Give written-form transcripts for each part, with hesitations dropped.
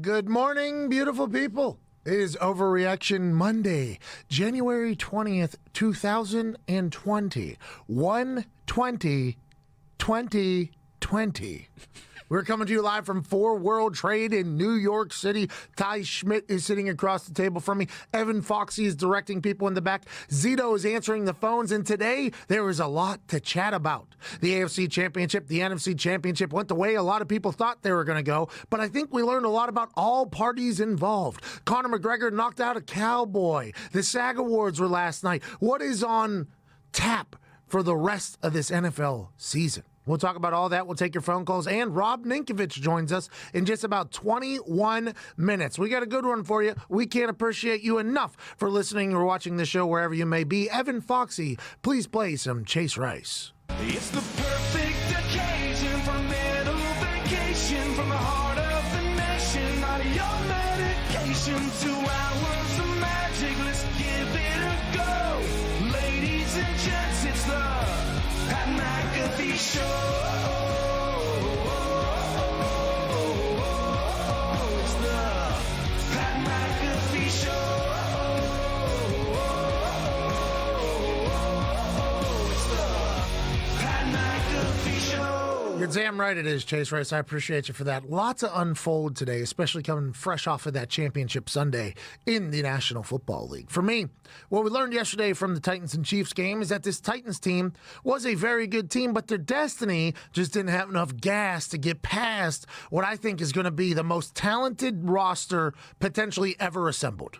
Good morning, beautiful people. It is Overreaction Monday, January 20th, 2020. 1/20/2020. We're coming to you live from 4 World Trade in New York City. Ty Schmidt is sitting across the table from me. Evan Foxy is directing people in the back. Zito is answering the phones. And today, there is a lot to chat about. The AFC Championship, the NFC Championship went the way a lot of people thought they were going to go. But I think we learned a lot about all parties involved. Conor McGregor knocked out a cowboy. The SAG Awards were last night. What is on tap for the rest of this NFL season? We'll talk about all that. We'll take your phone calls. And Rob Ninkovich joins us in just about 21 minutes. We got a good one for you. We can't appreciate you enough for listening or watching the show wherever you may be. Evan Foxy, please play some Chase Rice. It's the perfect occasion for a little vacation from the heart of the nation. Not your medication, 2 hours of magic. Let's give it a go. Ladies and gents, it's the McAfee Show. It's the Pat McAfee Show. It's the Pat McAfee Show. You're damn right it is, Chase Rice. I appreciate you for that. Lots to unfold today, especially coming fresh off of that championship Sunday in the National Football League. For me, what we learned yesterday from the Titans and Chiefs game is that this Titans team was a very good team, but their destiny just didn't have enough gas to get past what I think is going to be the most talented roster potentially ever assembled.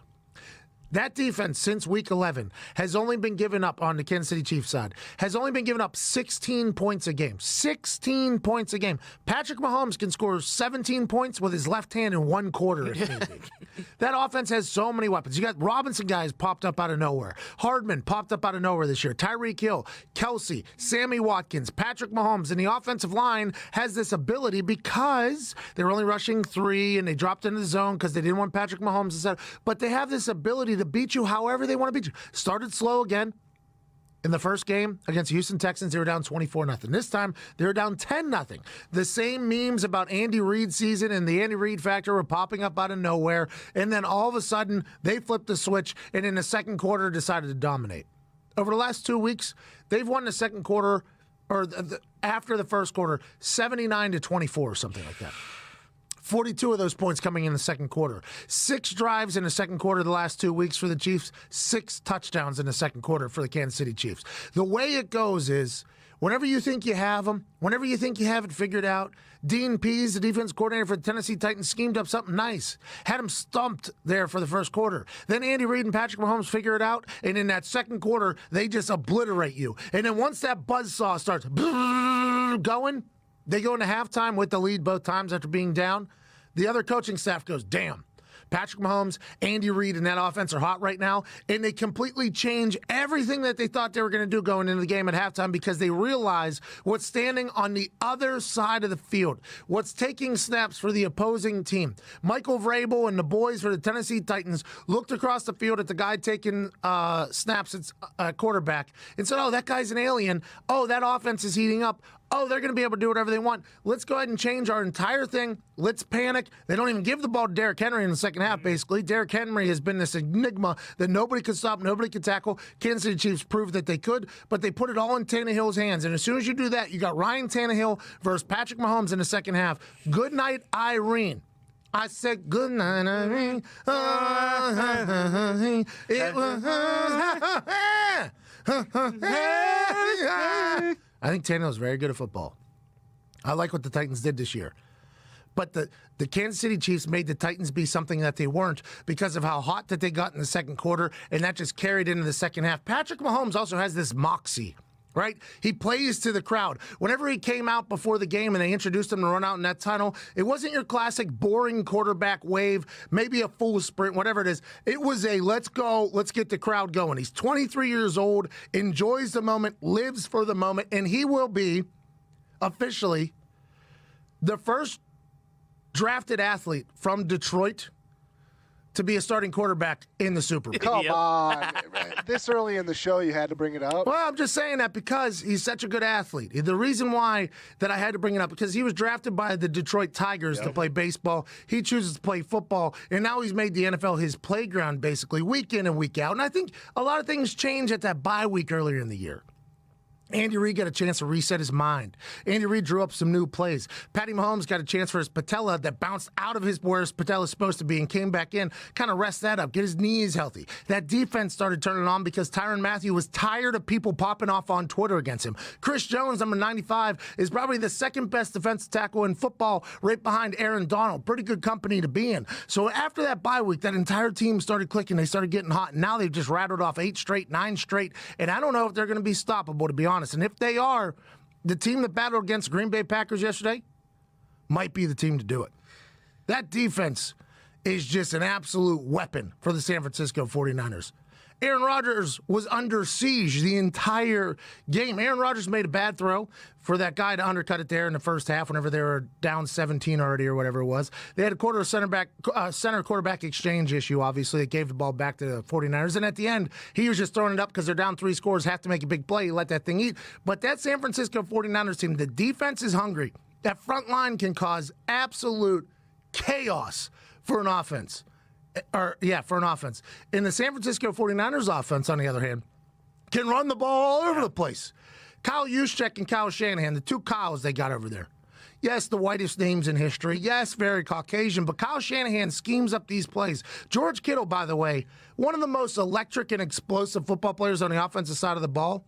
That defense since week 11 has only been given up on the Kansas City Chiefs side, has only been given up 16 points a game. 16 points a game. Patrick Mahomes can score 17 points with his left hand in one quarter if need be. That offense has so many weapons. You got Robinson guys popped up out of nowhere. Hardman popped up out of nowhere this year. Tyreek Hill, Kelsey, Sammy Watkins, Patrick Mahomes, and the offensive line has this ability because they're only rushing 3 and they dropped into the zone because they didn't want Patrick Mahomes to set. But they have this ability to beat you however they want to beat you. Started slow again. In the first game against Houston Texans, they were down 24-0. This time, they were down 10-0. The same memes about Andy Reid's season and the Andy Reid factor were popping up out of nowhere. And then all of a sudden, they flipped the switch and in the second quarter decided to dominate. Over the last 2 weeks, they've won the second quarter, or after the first quarter, 79-24 or something like that. 42 of those points coming in the second quarter. 6 drives in the second quarter the last 2 weeks for the Chiefs. 6 touchdowns in the second quarter for the Kansas City Chiefs. The way it goes is, whenever you think you have them, whenever you think you have it figured out, Dean Pease, the defense coordinator for the Tennessee Titans, schemed up something nice. Had him stumped there for the first quarter. Then Andy Reid and Patrick Mahomes figure it out, and in that second quarter, they just obliterate you. And then once that buzzsaw starts going, they go into halftime with the lead both times after being down. The other coaching staff goes, damn, Patrick Mahomes, Andy Reid, and that offense are hot right now, and they completely change everything that they thought they were going to do going into the game at halftime because they realize what's standing on the other side of the field, what's taking snaps for the opposing team. Michael Vrabel and the boys for the Tennessee Titans looked across the field at the guy taking snaps at quarterback and said, oh, that guy's an alien. Oh, that offense is heating up. Oh, they're going to be able to do whatever they want. Let's go ahead and change our entire thing. Let's panic. They don't even give the ball to Derrick Henry in the second half, basically. Derrick Henry has been this enigma that nobody could stop, nobody could tackle. Kansas City Chiefs proved that they could, but they put it all in Tannehill's hands. And as soon as you do that, you got Ryan Tannehill versus Patrick Mahomes in the second half. Good night, Irene. I said good night, Irene. It was... I think Tannehill's very good at football. I like what the Titans did this year. But the Kansas City Chiefs made the Titans be something that they weren't because of how hot that they got in the second quarter, and that just carried into the second half. Patrick Mahomes also has this moxie, right? He plays to the crowd. Whenever he came out before the game and they introduced him to run out in that tunnel, it wasn't your classic boring quarterback wave, maybe a full sprint, whatever it is. It was a let's go, let's get the crowd going. He's 23 years old, enjoys the moment, lives for the moment, and he will be officially the first drafted athlete from Detroit to be a starting quarterback in the Super Bowl. Come on. This early in the show, you had to bring it up. Well, I'm just saying that because he's such a good athlete. The reason why that I had to bring it up, because he was drafted by the Detroit Tigers to play baseball. He chooses to play football, and now he's made the NFL his playground basically week in and week out. And I think a lot of things change at that bye week earlier in the year. Andy Reid got a chance to reset his mind. Andy Reid drew up some new plays. Patty Mahomes got a chance for his patella that bounced out of where his patella is supposed to be and came back in, kind of rest that up, get his knees healthy. That defense started turning on because Tyrann Mathieu was tired of people popping off on Twitter against him. Chris Jones, number 95, is probably the second best defensive tackle in football, right behind Aaron Donald. Pretty good company to be in. So after that bye week, that entire team started clicking. They started getting hot. And now they've just rattled off 8 straight, 9 straight. And I don't know if they're going to be stoppable, to be honest. And if they are, the team that battled against Green Bay Packers yesterday might be the team to do it. That defense is just an absolute weapon for the San Francisco 49ers. Aaron Rodgers was under siege the entire game. Aaron Rodgers made a bad throw for that guy to undercut it there in the first half whenever they were down 17 already or whatever it was. They had a center-quarterback exchange issue, obviously. It gave the ball back to the 49ers. And at the end, he was just throwing it up because they're down 3 scores, have to make a big play, he let that thing eat. But that San Francisco 49ers team, the defense is hungry. That front line can cause absolute chaos for an offense. For an offense. And the San Francisco 49ers offense, on the other hand, can run the ball all over the place. Kyle Juszczyk and Kyle Shanahan, the two Kyles they got over there. Yes, the whitest names in history. Yes, very Caucasian, but Kyle Shanahan schemes up these plays. George Kittle, by the way, one of the most electric and explosive football players on the offensive side of the ball.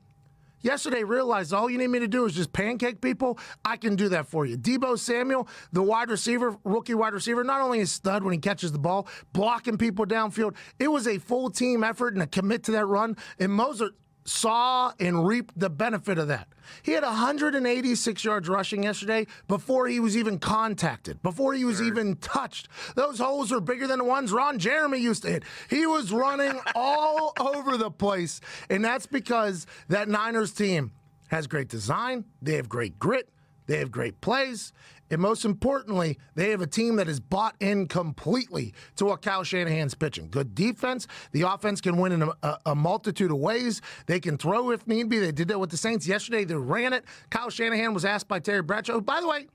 Yesterday realized all you need me to do is just pancake people. I can do that for you. Deebo Samuel, the wide receiver, rookie wide receiver, not only a stud when he catches the ball, blocking people downfield. It was a full team effort and a commit to that run. And Mozart saw and reaped the benefit of that. He had 186 yards rushing yesterday before he was even contacted, before he was even touched. Those holes are bigger than the ones Ron Jeremy used to hit. He was running all over the place, and that's because that Niners team has great design, they have great grit, they have great plays, and most importantly, they have a team that is bought in completely to what Kyle Shanahan's pitching. Good defense. The offense can win in a multitude of ways. They can throw if need be. They did that with the Saints yesterday. They ran it. Kyle Shanahan was asked by Terry Bradshaw. By the way,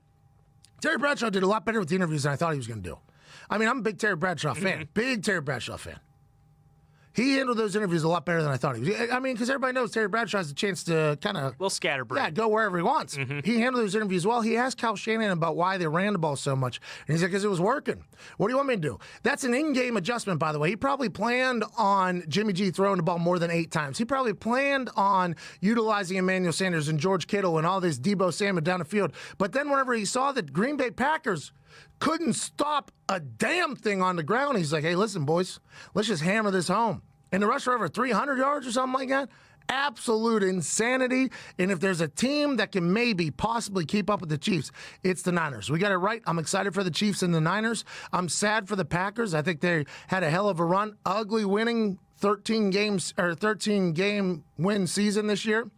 Terry Bradshaw did a lot better with the interviews than I thought he was going to do. I mean, I'm a big Terry Bradshaw fan. Big Terry Bradshaw fan. He handled those interviews a lot better than I thought he was. I mean, because everybody knows Terry Bradshaw has a chance to kind of... A little scatterbrained. Yeah, go wherever he wants. He handled those interviews well. He asked Kyle Shanahan about why they ran the ball so much. And he's like, because it was working. What do you want me to do? That's an in-game adjustment, by the way. He probably planned on Jimmy G throwing the ball more than 8 times. He probably planned on utilizing Emmanuel Sanders and George Kittle and all this Deebo Samuel down the field. But then whenever he saw that Green Bay Packers couldn't stop a damn thing on the ground, he's like, hey, listen, boys, let's just hammer this home. And the rush for over 300 yards or something like that, absolute insanity. And if there's a team that can maybe possibly keep up with the Chiefs, it's the Niners. We got it right. I'm excited for the Chiefs and the Niners. I'm sad for the Packers. I think they had a hell of a run. Ugly winning 13 game win season this year.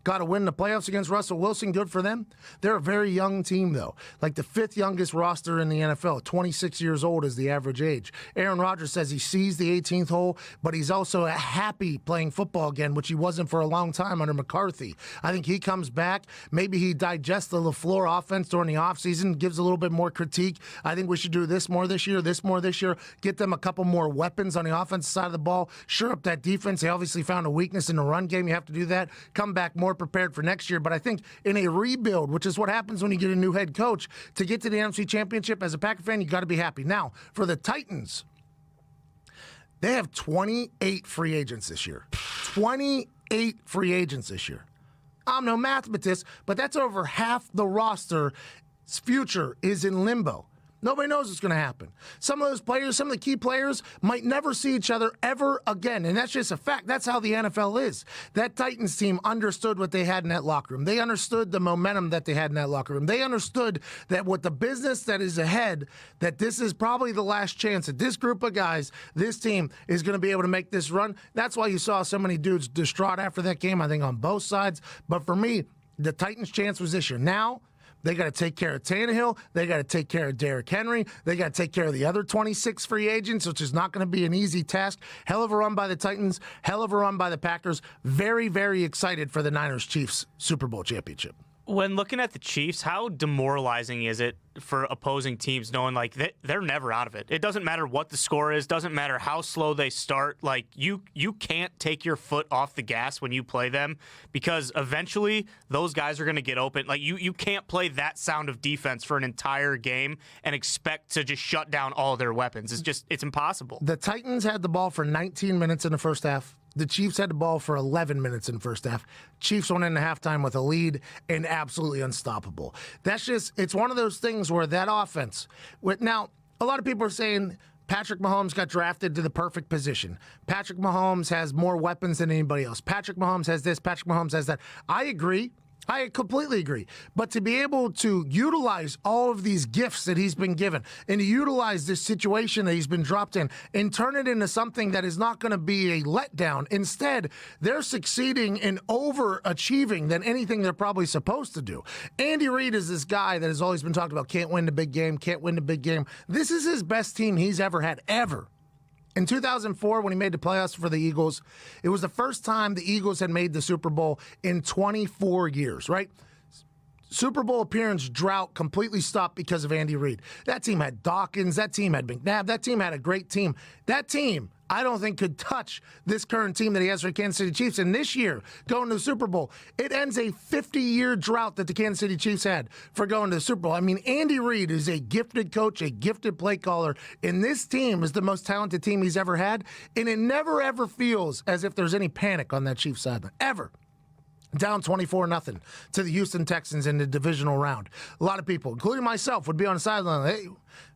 Got to win the playoffs against Russell Wilson. Good for them. They're a very young team, though. Like the 5th youngest roster in the NFL. 26 years old is the average age. Aaron Rodgers says he sees the 18th hole, but he's also happy playing football again, which he wasn't for a long time under McCarthy. I think he comes back. Maybe he digests the LaFleur offense during the offseason, gives a little bit more critique. I think we should do this more this year, get them a couple more weapons on the offensive side of the ball, shore up that defense. They obviously found a weakness in the run game. You have to do that. Come back more prepared for next year. But I think in a rebuild, which is what happens when you get a new head coach, to get to the NFC Championship as a Packer fan, you got to be happy. Now, for the Titans, they have 28 free agents this year. 28 free agents this year. I'm no mathematist, but that's over half the roster's future is in limbo. Nobody knows what's going to happen. Some of those players, some of the key players, might never see each other ever again. And that's just a fact. That's how the NFL is. That Titans team understood what they had in that locker room. They understood the momentum that they had in that locker room. They understood that with the business that is ahead, that this is probably the last chance that this group of guys, this team, is going to be able to make this run. That's why you saw so many dudes distraught after that game, I think, on both sides. But for me, the Titans' chance was this year. Now, They got to take care of Tannehill. They got to take care of Derrick Henry. They got to take care of the other 26 free agents, which is not going to be an easy task. Hell of a run by the Titans. Hell of a run by the Packers. Very, very excited for the Niners-Chiefs Super Bowl championship. When looking at the Chiefs, how demoralizing is it for opposing teams knowing like they're never out of it? It doesn't matter what the score is, doesn't matter how slow they start. Like you can't take your foot off the gas when you play them because eventually those guys are going to get open. Like you can't play that sound of defense for an entire game and expect to just shut down all their weapons. It's impossible. The Titans had the ball for 19 minutes in the first half. The Chiefs had the ball for 11 minutes in the first half. Chiefs went into halftime with a lead and absolutely unstoppable. It's one of those things where that offense, now, a lot of people are saying Patrick Mahomes got drafted to the perfect position. Patrick Mahomes has more weapons than anybody else. Patrick Mahomes has this, Patrick Mahomes has that. I agree. I completely agree. But to be able to utilize all of these gifts that he's been given and to utilize this situation that he's been dropped in and turn it into something that is not going to be a letdown. Instead, they're succeeding in overachieving than anything they're probably supposed to do. Andy Reid is this guy that has always been talked about, can't win the big game, can't win the big game. This is his best team he's ever had, ever. In 2004, when he made the playoffs for the Eagles, it was the first time the Eagles had made the Super Bowl in 24 years, right? Super Bowl appearance drought completely stopped because of Andy Reid. That team had Dawkins. That team had McNabb. That team had a great team. That team, I don't think, could touch this current team that he has for the Kansas City Chiefs. And this year, going to the Super Bowl, it ends a 50-year drought that the Kansas City Chiefs had for going to the Super Bowl. I mean, Andy Reid is a gifted coach, a gifted play caller, and this team is the most talented team he's ever had. And it never, ever feels as if there's any panic on that Chiefs sideline, ever. Down 24-0 to the Houston Texans in the divisional round. A lot of people, including myself, would be on the sideline.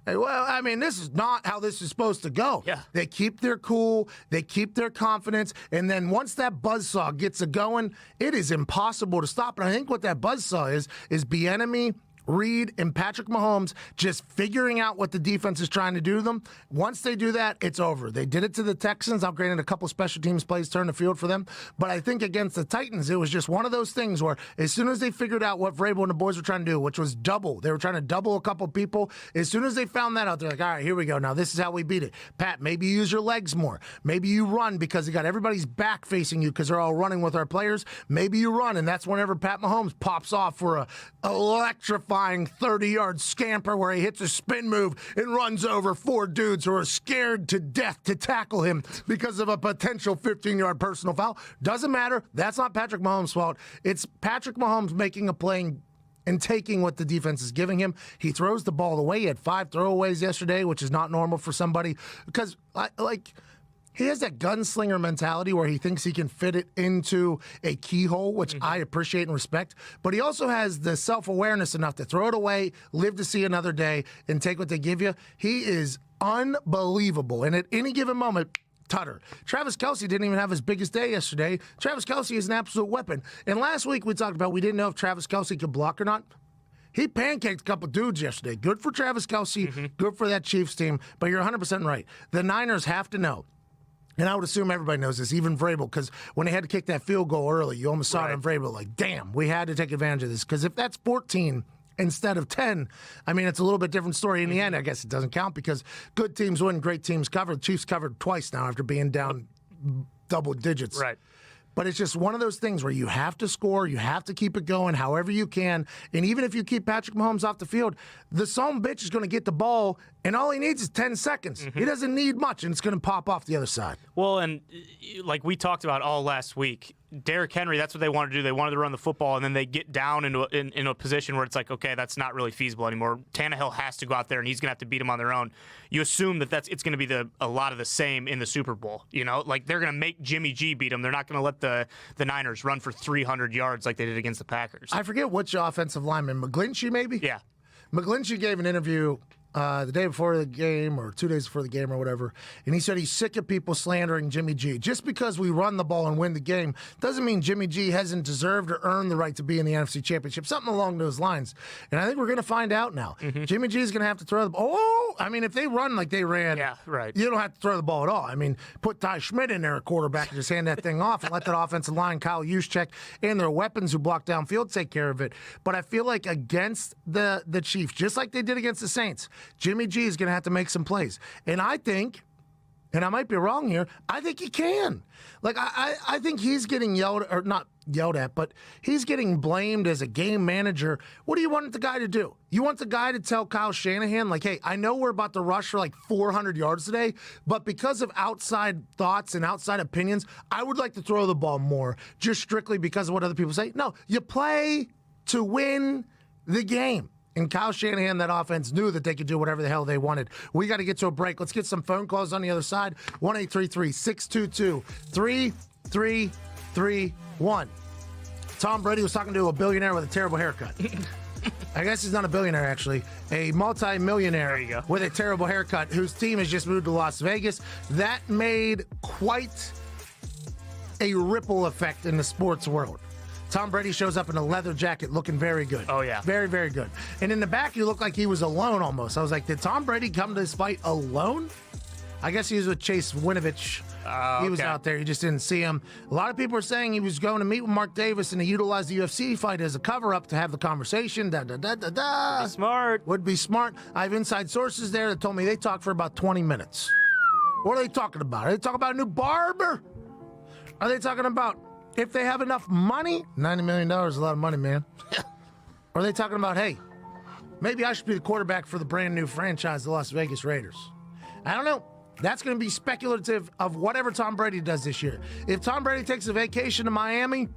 Hey, well, I mean, this is not how this is supposed to go. Yeah. They keep their cool, they keep their confidence, and then once that buzzsaw gets going, it is impossible to stop. And I think what that buzzsaw is Bieniemy, Reid, and Patrick Mahomes just figuring out what the defense is trying to do to them. Once they do that, it's over. They did it to the Texans. I'll grant a couple special teams plays turned the field for them. But I think against the Titans, it was just one of those things where as soon as they figured out what Vrabel and the boys were trying to do, which was double, they were trying to double a couple people. As soon as they found that out, they're like, all right, here we go. Now this is how we beat it. Pat, maybe you use your legs more. Maybe you run because you got everybody's back facing you because they're all running with our players. Maybe you run, and that's whenever Pat Mahomes pops off for a electrifying 30-yard scamper where he hits a spin move and runs over four dudes who are scared to death to tackle him because of a potential 15-yard personal foul. Doesn't matter. That's not Patrick Mahomes' fault. It's Patrick Mahomes making a play and taking what the defense is giving him. He throws the ball away. He had 5 throwaways yesterday, which is not normal for somebody because, he has that gunslinger mentality where he thinks he can fit it into a keyhole, which I appreciate and respect. But he also has the self-awareness enough to throw it away, live to see another day, and take what they give you. He is unbelievable. And at any given moment, Tutter. Travis Kelce didn't even have his biggest day yesterday. Travis Kelce is an absolute weapon. And last week we talked about we didn't know if Travis Kelce could block or not. He pancaked a couple dudes yesterday. Good for Travis Kelce, good for that Chiefs team. But you're 100% right. The Niners have to know. And I would assume everybody knows this, even Vrabel, because when they had to kick that field goal early, you almost saw it on Vrabel, like, damn, we had to take advantage of this. Because if that's 14 instead of 10, I mean, it's a little bit different story in the end. I guess it doesn't count because good teams win, great teams cover. The Chiefs covered twice now after being down double digits. Right. But it's just one of those things where you have to score, you have to keep it going however you can. And even if you keep Patrick Mahomes off the field, the son bitch is going to get the ball, and all he needs is 10 seconds. He doesn't need much, and it's going to pop off the other side. Well, and like we talked about all last week, Derrick Henry, that's what they wanted to do. They wanted to run the football, and then they get down in a position where it's like, okay, that's not really feasible anymore. Tannehill has to go out there, and he's going to have to beat them on their own. You assume that it's going to be a lot of the same in the Super Bowl. You know, like they're going to make Jimmy G beat them. They're not going to let the Niners run for 300 yards like they did against the Packers. I forget which offensive lineman, McGlinchey maybe? Yeah. McGlinchey gave an interview the day before the game or 2 days before the game or whatever, and he said he's sick of people slandering Jimmy G. Just because we run the ball and win the game doesn't mean Jimmy G hasn't deserved or earned the right to be in the NFC Championship, something along those lines. And I think we're going to find out now. Jimmy G is going to have to throw the ball. Oh, I mean, if they run like they ran, Yeah, right. you don't have to throw the ball at all. I mean, put Ty Schmidt in there at quarterback and just hand that thing off and let that offensive line, Kyle Juszczyk, and their weapons who block downfield take care of it. But I feel like against the Chiefs, just like they did against the Saints, Jimmy G is going to have to make some plays. And I think, and I might be wrong here, I think he can. Like, I think he's getting yelled, or not yelled at, but he's getting blamed as a game manager. What do you want the guy to do? You want the guy to tell Kyle Shanahan, like, hey, I know we're about to rush for like 400 yards today, but because of outside thoughts and outside opinions, I would like to throw the ball more, just strictly because of what other people say. No, you play to win the game. And Kyle Shanahan, that offense, knew that they could do whatever the hell they wanted. We got to get to a break. Let's get some phone calls on the other side. 1-833-622-3331. Tom Brady was talking to a billionaire with a terrible haircut. I guess he's not a billionaire, actually. A multi-millionaire with a terrible haircut whose team has just moved to Las Vegas. That made quite a ripple effect in the sports world. Tom Brady shows up in a leather jacket looking very good. Oh, yeah. Very, very good. And in the back, he looked like he was alone almost. I was like, did Tom Brady come to this fight alone? I guess he was with Chase Winovich. He was out there. You just didn't see him. A lot of people are saying he was going to meet with Mark Davis and to utilize the UFC fight as a cover-up to have the conversation. Smart. Would be smart. I have inside sources there that told me they talked for about 20 minutes. What are they talking about? Are they talking about a new barber? Are they talking about if they have enough money? $90 million is a lot of money, man. Or are they talking about, hey, maybe I should be the quarterback for the brand new franchise, the Las Vegas Raiders? I don't know. That's going to be speculative of whatever Tom Brady does this year. If Tom Brady takes a vacation to Miami,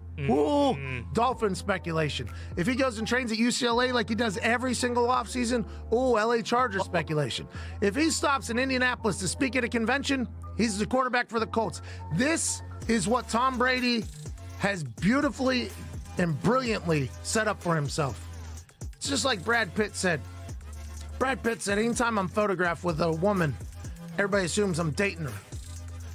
Dolphin speculation. If he goes and trains at UCLA like he does every single offseason, LA Chargers speculation. If he stops in Indianapolis to speak at a convention, he's the quarterback for the Colts. This is what Tom Brady has beautifully and brilliantly set up for himself. It's just like Brad Pitt said. Brad Pitt said, anytime I'm photographed with a woman, everybody assumes I'm dating her.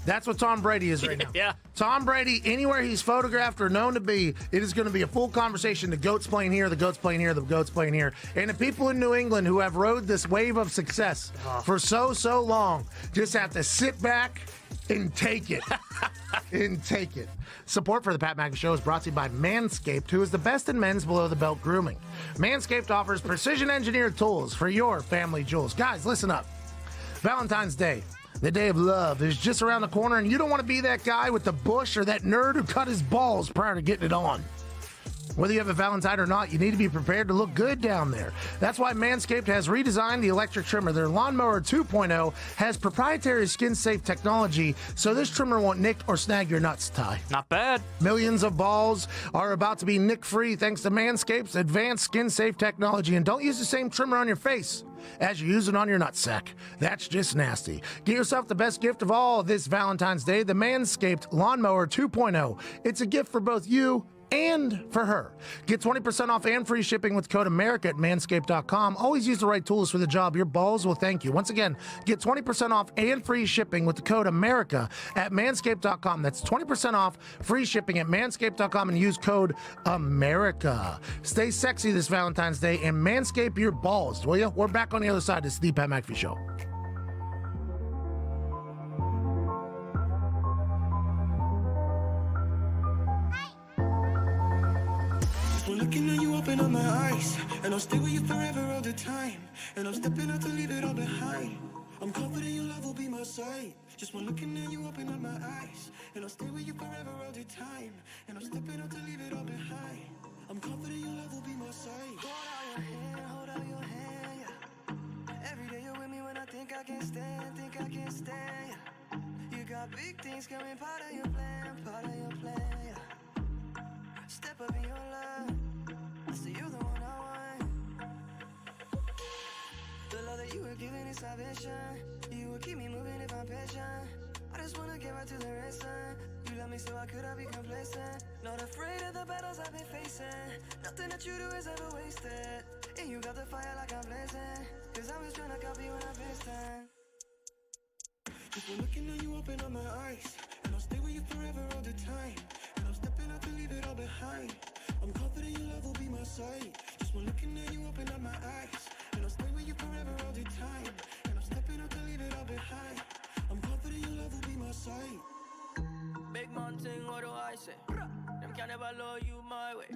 That's what Tom Brady is right now. Yeah. Tom Brady, anywhere he's photographed or known to be, it is going to be a full conversation. The GOAT's playing here, the GOAT's playing here, the GOAT's playing here. And the people in New England who have rode this wave of success for so long just have to sit back and take it. And take it. Support for the Pat McAfee Show is brought to you by Manscaped, who is the best in men's below-the-belt grooming. Manscaped offers precision-engineered tools for your family jewels. Guys, listen up. Valentine's Day, the day of love, is just around the corner, and you don't want to be that guy with the bush or that nerd who cut his balls prior to getting it on. Whether you have a Valentine or not, you need to be prepared to look good down there. That's why Manscaped has redesigned the electric trimmer. Their Lawnmower 2.0 has proprietary skin-safe technology, so this trimmer won't nick or snag your nuts, Ty. Not bad. Millions of balls are about to be nick-free thanks to Manscaped's advanced skin-safe technology. And don't use the same trimmer on your face as you use it on your nutsack. That's just nasty. Get yourself the best gift of all this Valentine's Day, the Manscaped Lawnmower 2.0. It's a gift for both you and for her. Get 20% off and free shipping with code America at manscaped.com. Always use the right tools for the job. Your balls will thank you. Once again, get 20% off and free shipping with the code America at manscaped.com. That's 20% off free shipping at manscaped.com and use code America. Stay sexy this Valentine's Day and manscape your balls, will you? We're back on the other side. This is the Pat McAfee Show. Looking at you, open up my eyes, and I'll stay with you forever all the time. And I'm stepping out to leave it all behind. I'm confident your love will be my sight. Just one looking at you, open up my eyes, and I'll stay with you forever all the time. And I'm stepping out to leave it all behind. I'm confident your love will be my sight. Hold out your hand, yeah. Every day you're with me when I think I can't stand, yeah. You got big things coming, part of your plan, yeah. Step up in your love. I see you're the one I want. The love that you were giving is salvation. You will keep me moving if I'm patient. I just wanna get right to the racing. You love me so I could be complacent. Not afraid of the battles I've been facing. Nothing that you do is ever wasted. And you got the fire like I'm blazing. Cause I'm just trying to copy when I FaceTime. Just been looking at you, open up my eyes. And I'll stay with you forever all the time. And I'm stepping out to leave it all behind. I'm confident your love will be my sight. Just been looking at you, open up my eyes. And I'll stay with you forever all the time. And I'm stepping out to leave it all behind. I'm confident your love will be my sight. Big mountain, what do I say? Them can never love you my way.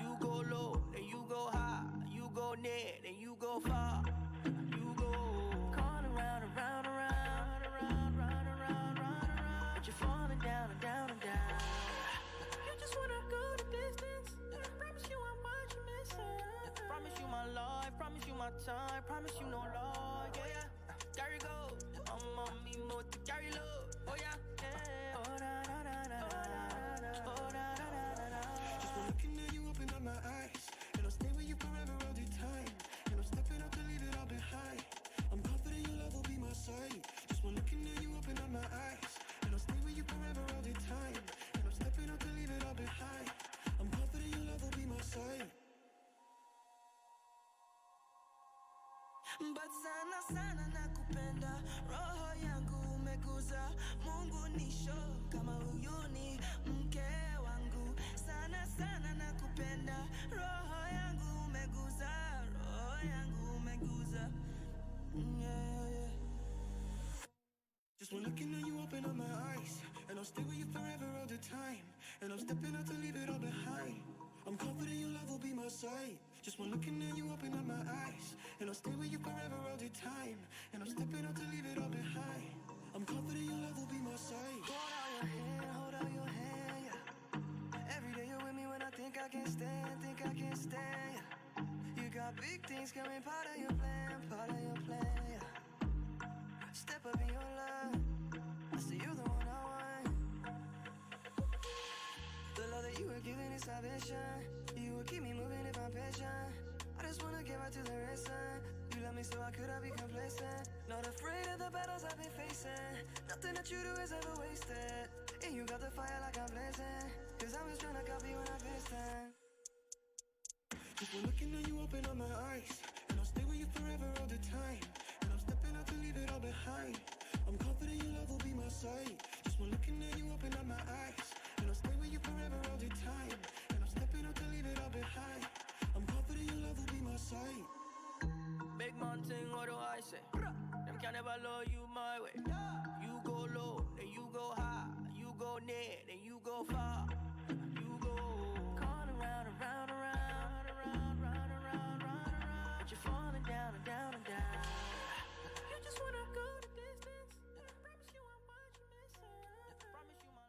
You go low, then you go high. You go near, then you go far. You go going around, around, around, around, round, around, round, around. But you're falling down and down and down. You just wanna go the distance. Promise you I'm what you're missing. Promise you my life, promise you my time, promise you no lie. Yeah, yeah. Carry go. I'm on me more to carry low. Oh yeah, yeah. Oh da da da da da. Oh da da da da. Just been looking at you, open up my eyes, and I'll stay with you forever all the time. And I'm stepping out to leave it all behind. I'm confident your love will be my sight. Just been looking at you, open up my eyes, and I'll stay with you forever all the time. And I'm stepping out to leave it all behind. I'm confident your love will be my sight. But sana sana nakupenda, roho yangu umeguza, Mungu nisho kama uyuni mke wangu. Sana sana nakupenda, roho yangu umeguza, roho yangu umeguza. Yeah, yeah. Just when looking at you, open up my eyes, and I'll stay with you forever all the time. And I'm stepping out to leave it all behind. I'm confident your love will be my sight. Just when looking at you, open up my eyes, and I'll stay with you forever all the time. And I'm stepping out to leave it all behind. I'm confident your love will be my sight. Hold out your hand, yeah. Every day you're with me when I think I can't stand, yeah. You got big things coming, part of your plan, yeah. Step up in your love, I see you the one I want. The love that you were giving is salvation. You will keep me moving if I'm patient. I just wanna get right to the racing. You love me so I could be complacent. Not afraid of the battles I've been facing. Nothing that you do is ever wasted. And you got the fire like I'm blazing. Cause I'm just trying to copy when I FaceTime. Just been looking at you, open up my eyes, and I'll stay with you forever all the time. And I'm stepping out to leave it all behind. I'm confident your love will be my sight. Just been looking at you, open up my eyes, and I'll stay with you forever all the time. And I'm stepping out to leave it all behind. I'm confident your love will be my sight. Big mountain, what do I say? Them can never love you my way. You go low, then you go high. You go near, then you go far. You go going around, around, around, around, round, around, round, around. But you're falling down and down and down. You just wanna go the distance. Promise you I'm what you're missing. Promise you my love.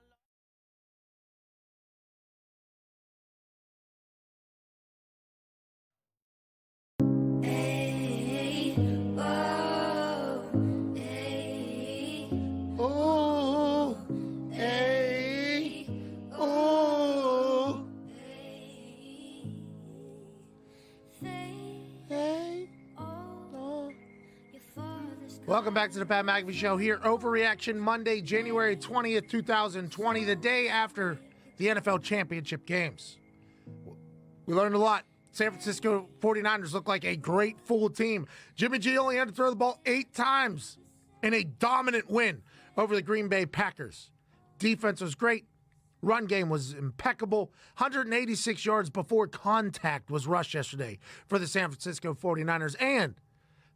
Oh, hey, oh, hey, oh. Welcome back to the Pat McAfee Show here. Overreaction Monday, January 20th, 2020, the day after the NFL championship games. We learned a lot. San Francisco 49ers look like a great full team. Jimmy G only had to throw the ball 8 times in a dominant win over the Green Bay Packers. Defense was great. Run game was impeccable. 186 yards before contact was rushed yesterday for the San Francisco 49ers. And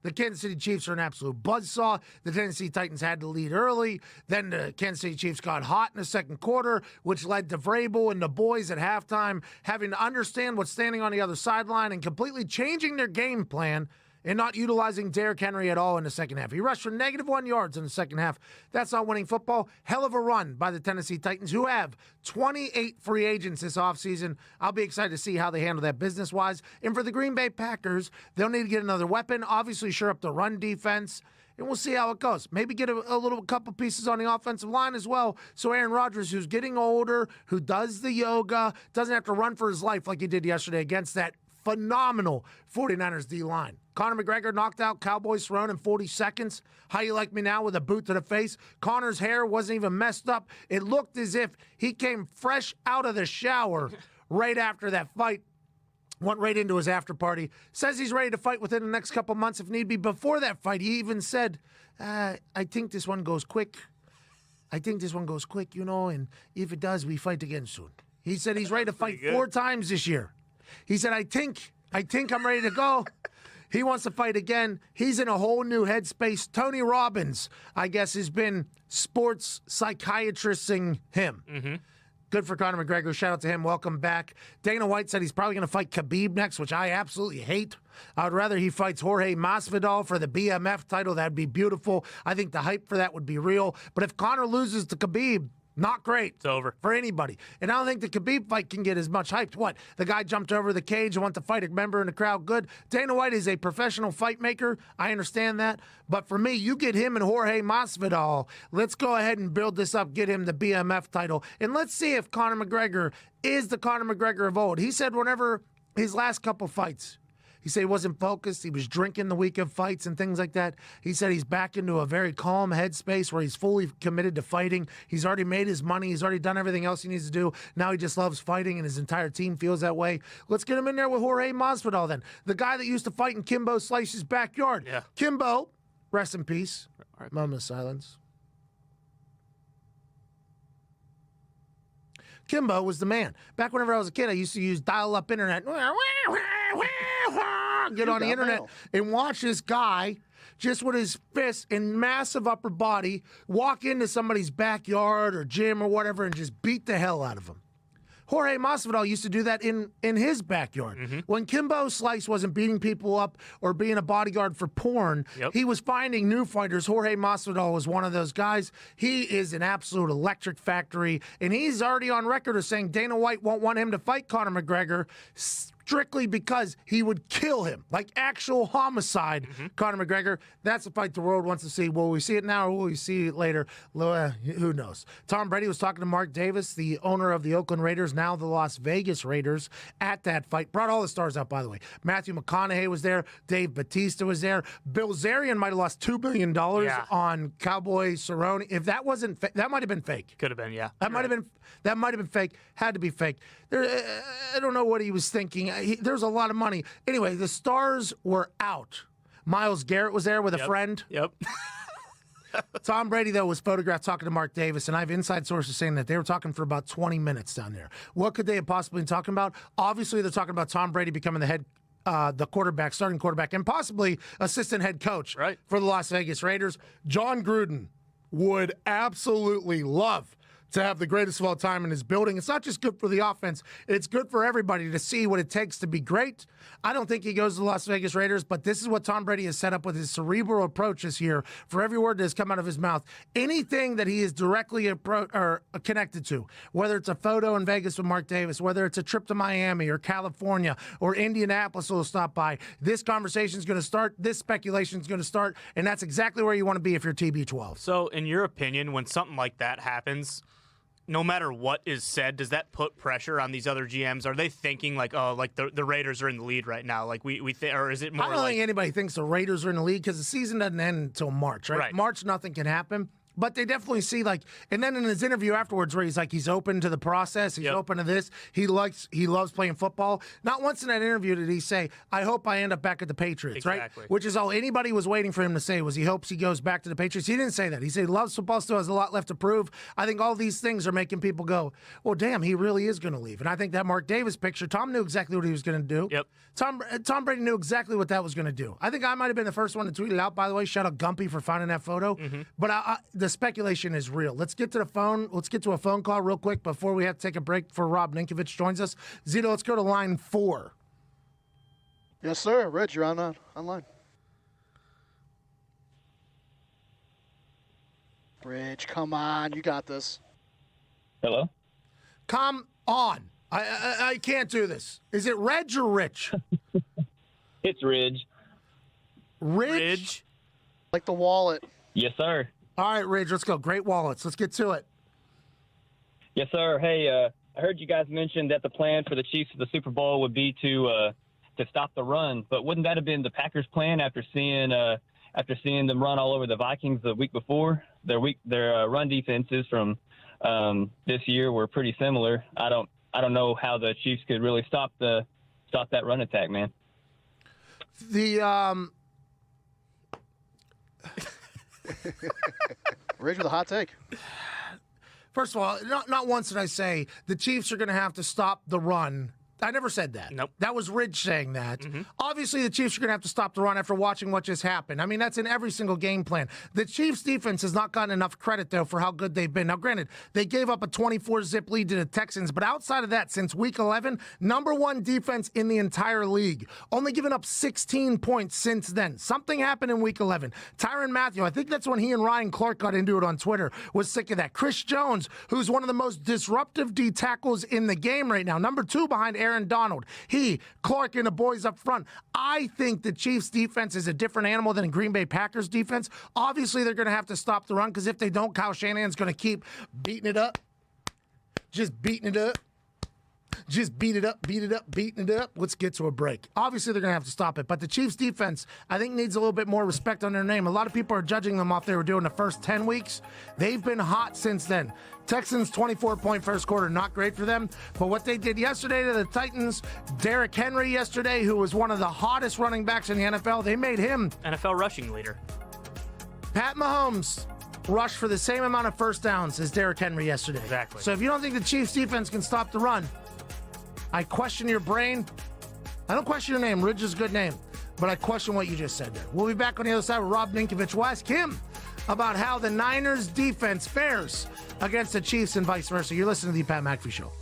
the Kansas City Chiefs are an absolute buzzsaw. The Tennessee Titans had to lead early. Then the Kansas City Chiefs got hot in the second quarter, which led to Vrabel and the boys at halftime having to understand what's standing on the other sideline and completely changing their game plan and not utilizing Derrick Henry at all in the second half. He rushed for -1 yards in the second half. That's not winning football. Hell of a run by the Tennessee Titans, who have 28 free agents this offseason. I'll be excited to see how they handle that business-wise. And for the Green Bay Packers, they'll need to get another weapon, obviously shore up the run defense, and we'll see how it goes. Maybe get a little couple pieces on the offensive line as well, so Aaron Rodgers, who's getting older, who does the yoga, doesn't have to run for his life like he did yesterday against that phenomenal 49ers D-line. Conor McGregor knocked out Cowboys Throne in 40 seconds. How you like me now with a boot to the face? Conor's hair wasn't even messed up. It looked as if he came fresh out of the shower right after that fight. Went right into his after party. Says he's ready to fight within the next couple months if need be. Before that fight, he even said, I think this one goes quick. I think this one goes quick, and if it does, we fight again soon. He said he's ready to fight 4 times this year. He said, I think I'm ready to go. He wants to fight again. He's in a whole new headspace. Tony Robbins, I guess, has been sports psychiatristing him. Mm-hmm. Good for Conor McGregor. Shout out to him. Welcome back. Dana White said he's probably going to fight Khabib next, which I absolutely hate. I would rather he fights Jorge Masvidal for the BMF title. That'd be beautiful. I think the hype for that would be real. But if Conor loses to Khabib, not great. It's over. For anybody. And I don't think the Khabib fight can get as much hype. What? The guy jumped over the cage and wanted to fight a member in the crowd. Good. Dana White is a professional fight maker. I understand that. But for me, you get him and Jorge Masvidal. Let's go ahead and build this up, get him the BMF title. And let's see if Conor McGregor is the Conor McGregor of old. He said whenever his last couple fights, he said he wasn't focused. He was drinking the week of fights and things like that. He said he's back into a very calm headspace where he's fully committed to fighting. He's already made his money. He's already done everything else he needs to do. Now he just loves fighting, and his entire team feels that way. Let's get him in there with Jorge Masvidal then. The guy that used to fight in Kimbo Slice's backyard. Yeah. Kimbo, rest in peace. Right. Moment of silence. Kimbo was the man. Back whenever I was a kid, I used to use dial-up internet. Get on the internet and watch this guy just with his fists and massive upper body walk into somebody's backyard or gym or whatever and just beat the hell out of him. Jorge Masvidal used to do that in his backyard. Mm-hmm. When Kimbo Slice wasn't beating people up or being a bodyguard for porn, he was finding new fighters. Jorge Masvidal was one of those guys. He is an absolute electric factory, and he's already on record as saying Dana White won't want him to fight Conor McGregor strictly because he would kill him, like actual homicide. Conor McGregor, that's the fight the world wants to see. Will we see it now or will we see it later? Who knows? Tom Brady was talking to Mark Davis, the owner of the Oakland Raiders, now the Las Vegas Raiders, at that fight. Brought all the stars out, by the way. Matthew McConaughey was there. Dave Bautista was there. Bill Zarian might have lost $2 billion on Cowboy Cerrone. If that wasn't that might have been fake. Could have been, yeah. That might have been fake. Had to be fake. I don't know what he was thinking. There's a lot of money. Anyway, the stars were out. Myles Garrett was there with a friend. Yep. Tom Brady, though, was photographed talking to Mark Davis, and I have inside sources saying that they were talking for about 20 minutes down there. What could they have possibly been talking about? Obviously, they're talking about Tom Brady becoming the quarterback, starting quarterback, and possibly assistant head coach for the Las Vegas Raiders. John Gruden would absolutely love to have the greatest of all time in his building. It's not just good for the offense. It's good for everybody to see what it takes to be great. I don't think he goes to the Las Vegas Raiders, but this is what Tom Brady has set up with his cerebral approach this year. For every word that has come out of his mouth, anything that he is directly connected to, whether it's a photo in Vegas with Mark Davis, whether it's a trip to Miami or California or Indianapolis will stop by, this conversation is going to start, this speculation is going to start, and that's exactly where you want to be if you're TB12. So, in your opinion, when something like that happens, no matter what is said, does that put pressure on these other GMs? Are they thinking like, oh, like the Raiders are in the lead right now? Like we or is it more? I don't think anybody thinks the Raiders are in the lead because the season doesn't end until March, right? March, nothing can happen. But they definitely see and then in his interview afterwards where he's like, he's open to the process, he's open to this, he loves playing football. Not once in that interview did he say, I hope I end up back at the Patriots, right? Which is all anybody was waiting for him to say was he hopes he goes back to the Patriots. He didn't say that. He said he loves football, still has a lot left to prove. I think all these things are making people go, well, damn, he really is going to leave. And I think that Mark Davis picture, Tom knew exactly what he was going to do. Yep. Tom Brady knew exactly what that was going to do. I think I might have been the first one to tweet it out, by the way. Shout out Gumpy for finding that photo. Mm-hmm. But the speculation is real. Let's get to the phone. Let's get to a phone call real quick before we have to take a break before Rob Ninkovich joins us. Zito, let's go to line 4. Yes, sir. Reg, you're online. Reg, come on. You got this. Hello? Come on. I can't do this. Is it Reg or Rich? It's Ridge. Ridge? Like the wallet. Yes, sir. All right, Ridge, let's go. Great wallets. Let's get to it. Yes, sir. Hey, I heard you guys mention that the plan for the Chiefs for the Super Bowl would be to stop the run, but wouldn't that have been the Packers' plan after seeing them run all over the Vikings the week before? Their run defenses from this year were pretty similar. I don't know how the Chiefs could really stop the stop that run attack, man. The Ridge with a hot take. First of all, not once did I say the Chiefs are going to have to stop the run. I never said that. Nope. That was Ridge saying that. Obviously, the Chiefs are going to have to stop the run after watching what just happened. I mean, that's in every single game plan. The Chiefs' defense has not gotten enough credit, though, for how good they've been. Now, granted, they gave up a 24-zip lead to the Texans, but outside of that, since Week 11, number one defense in the entire league. Only given up 16 points since then. Something happened in Week 11. Tyrann Mathieu, I think that's when he and Ryan Clark got into it on Twitter, was sick of that. Chris Jones, who's one of the most disruptive D tackles in the game right now, number two behind Aaron Donald. He, Clark, and the boys up front. I think the Chiefs' defense is a different animal than Green Bay Packers' defense. Obviously, they're going to have to stop the run because if they don't, Kyle Shanahan's going to keep beating it up. Just beating it up. Just beat it up, beating it up. Let's get to a break. Obviously, they're going to have to stop it. But the Chiefs' defense, I think, needs a little bit more respect on their name. A lot of people are judging them off they were doing the first 10 weeks. They've been hot since then. Texans, 24-point first quarter, not great for them. But what they did yesterday to the Titans, Derrick Henry yesterday, who was one of the hottest running backs in the NFL, they made him NFL rushing leader. Pat Mahomes rushed for the same amount of first downs as Derrick Henry yesterday. Exactly. So if you don't think the Chiefs' defense can stop the run, I question your brain. I don't question your name. Ridge is a good name. But I question what you just said there. We'll be back on the other side with Rob Ninkovich. We'll ask him about how the Niners' defense fares against the Chiefs and vice versa. You're listening to the Pat McAfee Show.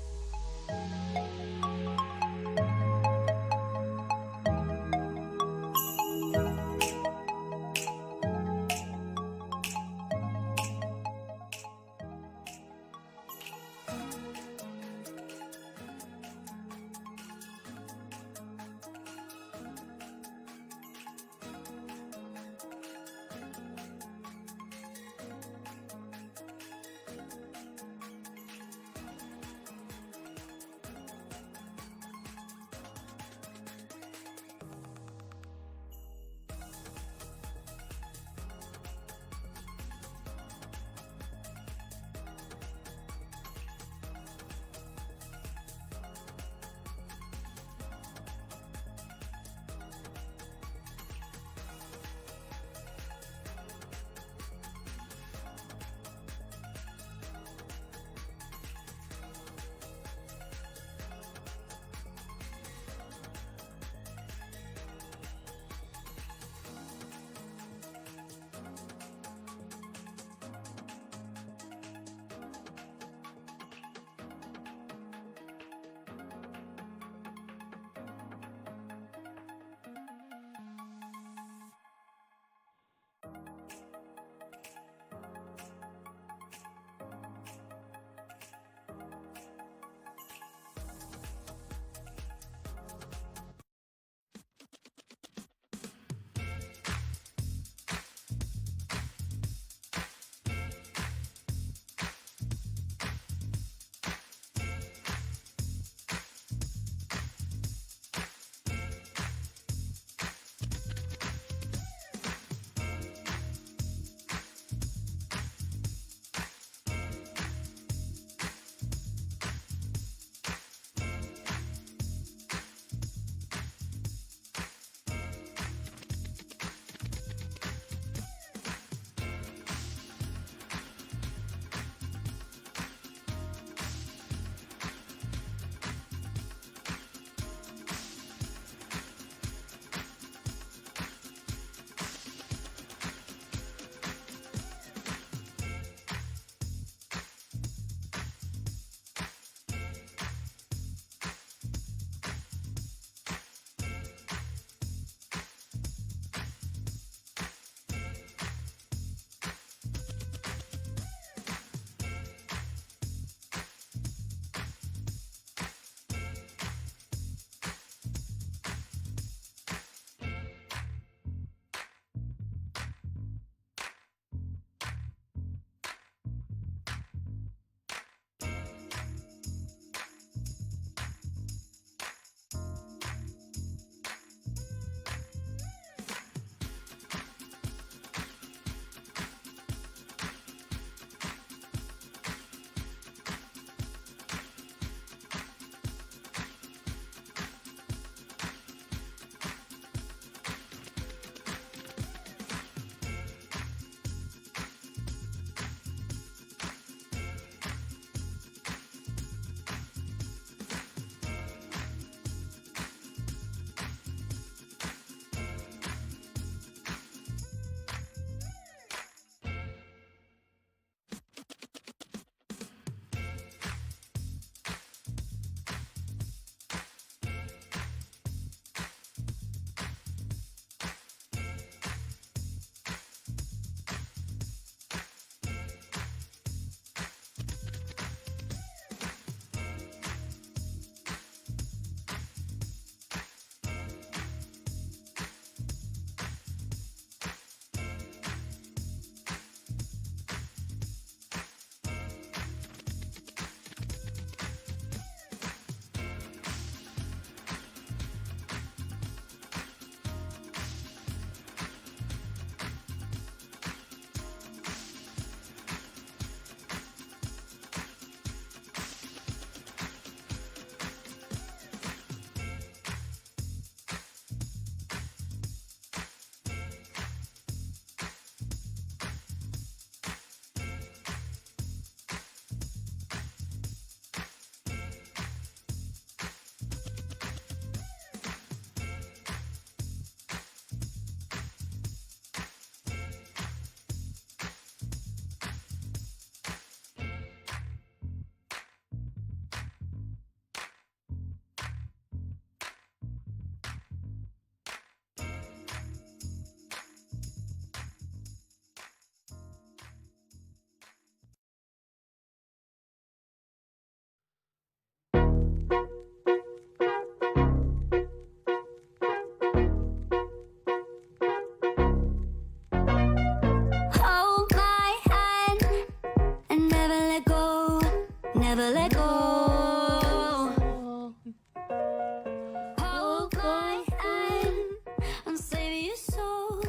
and save your soul.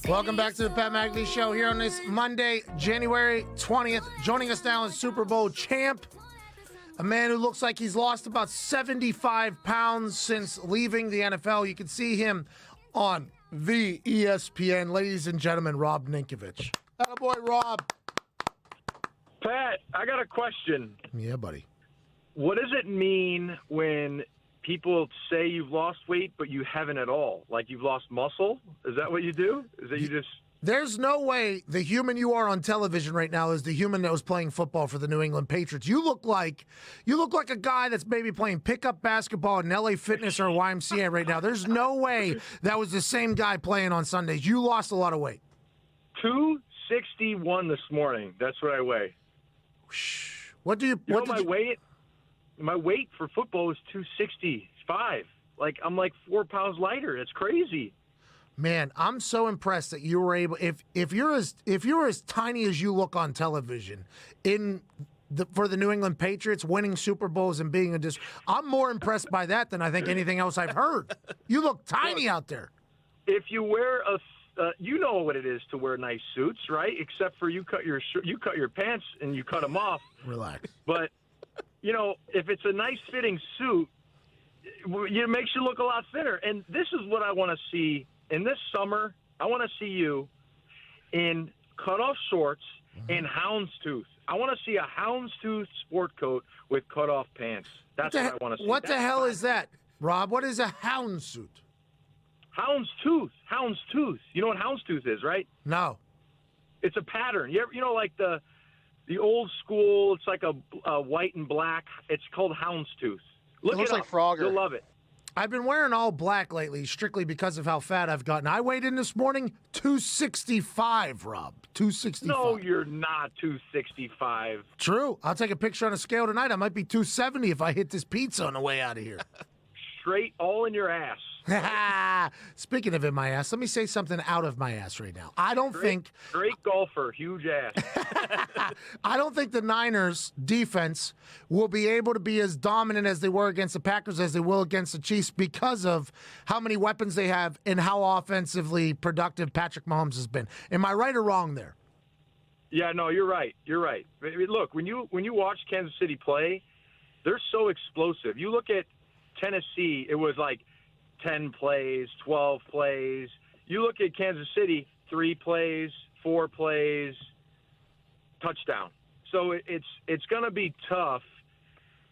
Welcome back to the Pat McAfee Show here on this Monday, January 20th. Joining us now is Super Bowl champ, a man who looks like he's lost about 75 pounds since leaving the NFL. You can see him on the ESPN. Ladies and gentlemen, Rob Ninkovich. Attaboy, Rob. Pat, I got a question. Yeah, buddy. What does it mean when people say you've lost weight, but you haven't at all? Like you've lost muscle? Is that what you do? Is that you just... There's no way the human you are on television right now is the human that was playing football for the New England Patriots. You look like a guy that's maybe playing pickup basketball in LA Fitness or YMCA right now. There's no way that was the same guy playing on Sundays. You lost a lot of weight. 261 this morning. That's what I weigh. What do you? You know my weight? My weight for football is 265. Like I'm like 4 pounds lighter. It's crazy. Man, I'm so impressed that you were able. If you're as tiny as you look on television, for the New England Patriots winning Super Bowls and being I'm more impressed by that than I think anything else I've heard. You look tiny out there. If you wear you know what it is to wear nice suits, right? Except for you cut your pants and you cut them off. Relax. But you know, if it's a nice fitting suit, it makes you look a lot thinner. And this is what I want to see. In this summer, I want to see you in cutoff shorts and houndstooth. I want to see a houndstooth sport coat with cutoff pants. That's what I want to see. What the hell is that, Rob? What is a houndstooth? Houndstooth. Houndstooth. You know what houndstooth is, right? No. It's a pattern. You know, like the old school. It's like a white and black. It's called houndstooth. It looks like Frogger. You'll love it. I've been wearing all black lately, strictly because of how fat I've gotten. I weighed in this morning 265, Rob. 265. No, you're not 265. True. I'll take a picture on a scale tonight. I might be 270 if I hit this pizza on the way out of here. Straight all in your ass. Speaking of in my ass, let me say something out of my ass right now. I don't think... Great golfer, huge ass. I don't think the Niners defense will be able to be as dominant as they were against the Packers as they will against the Chiefs because of how many weapons they have and how offensively productive Patrick Mahomes has been. Am I right or wrong there? Yeah, no, you're right. You're right. I mean, look, when you watch Kansas City play, they're so explosive. You look at Tennessee, it was like 10 plays, 12 plays. You look at Kansas City, 3 plays, 4 plays, touchdown. So it's going to be tough.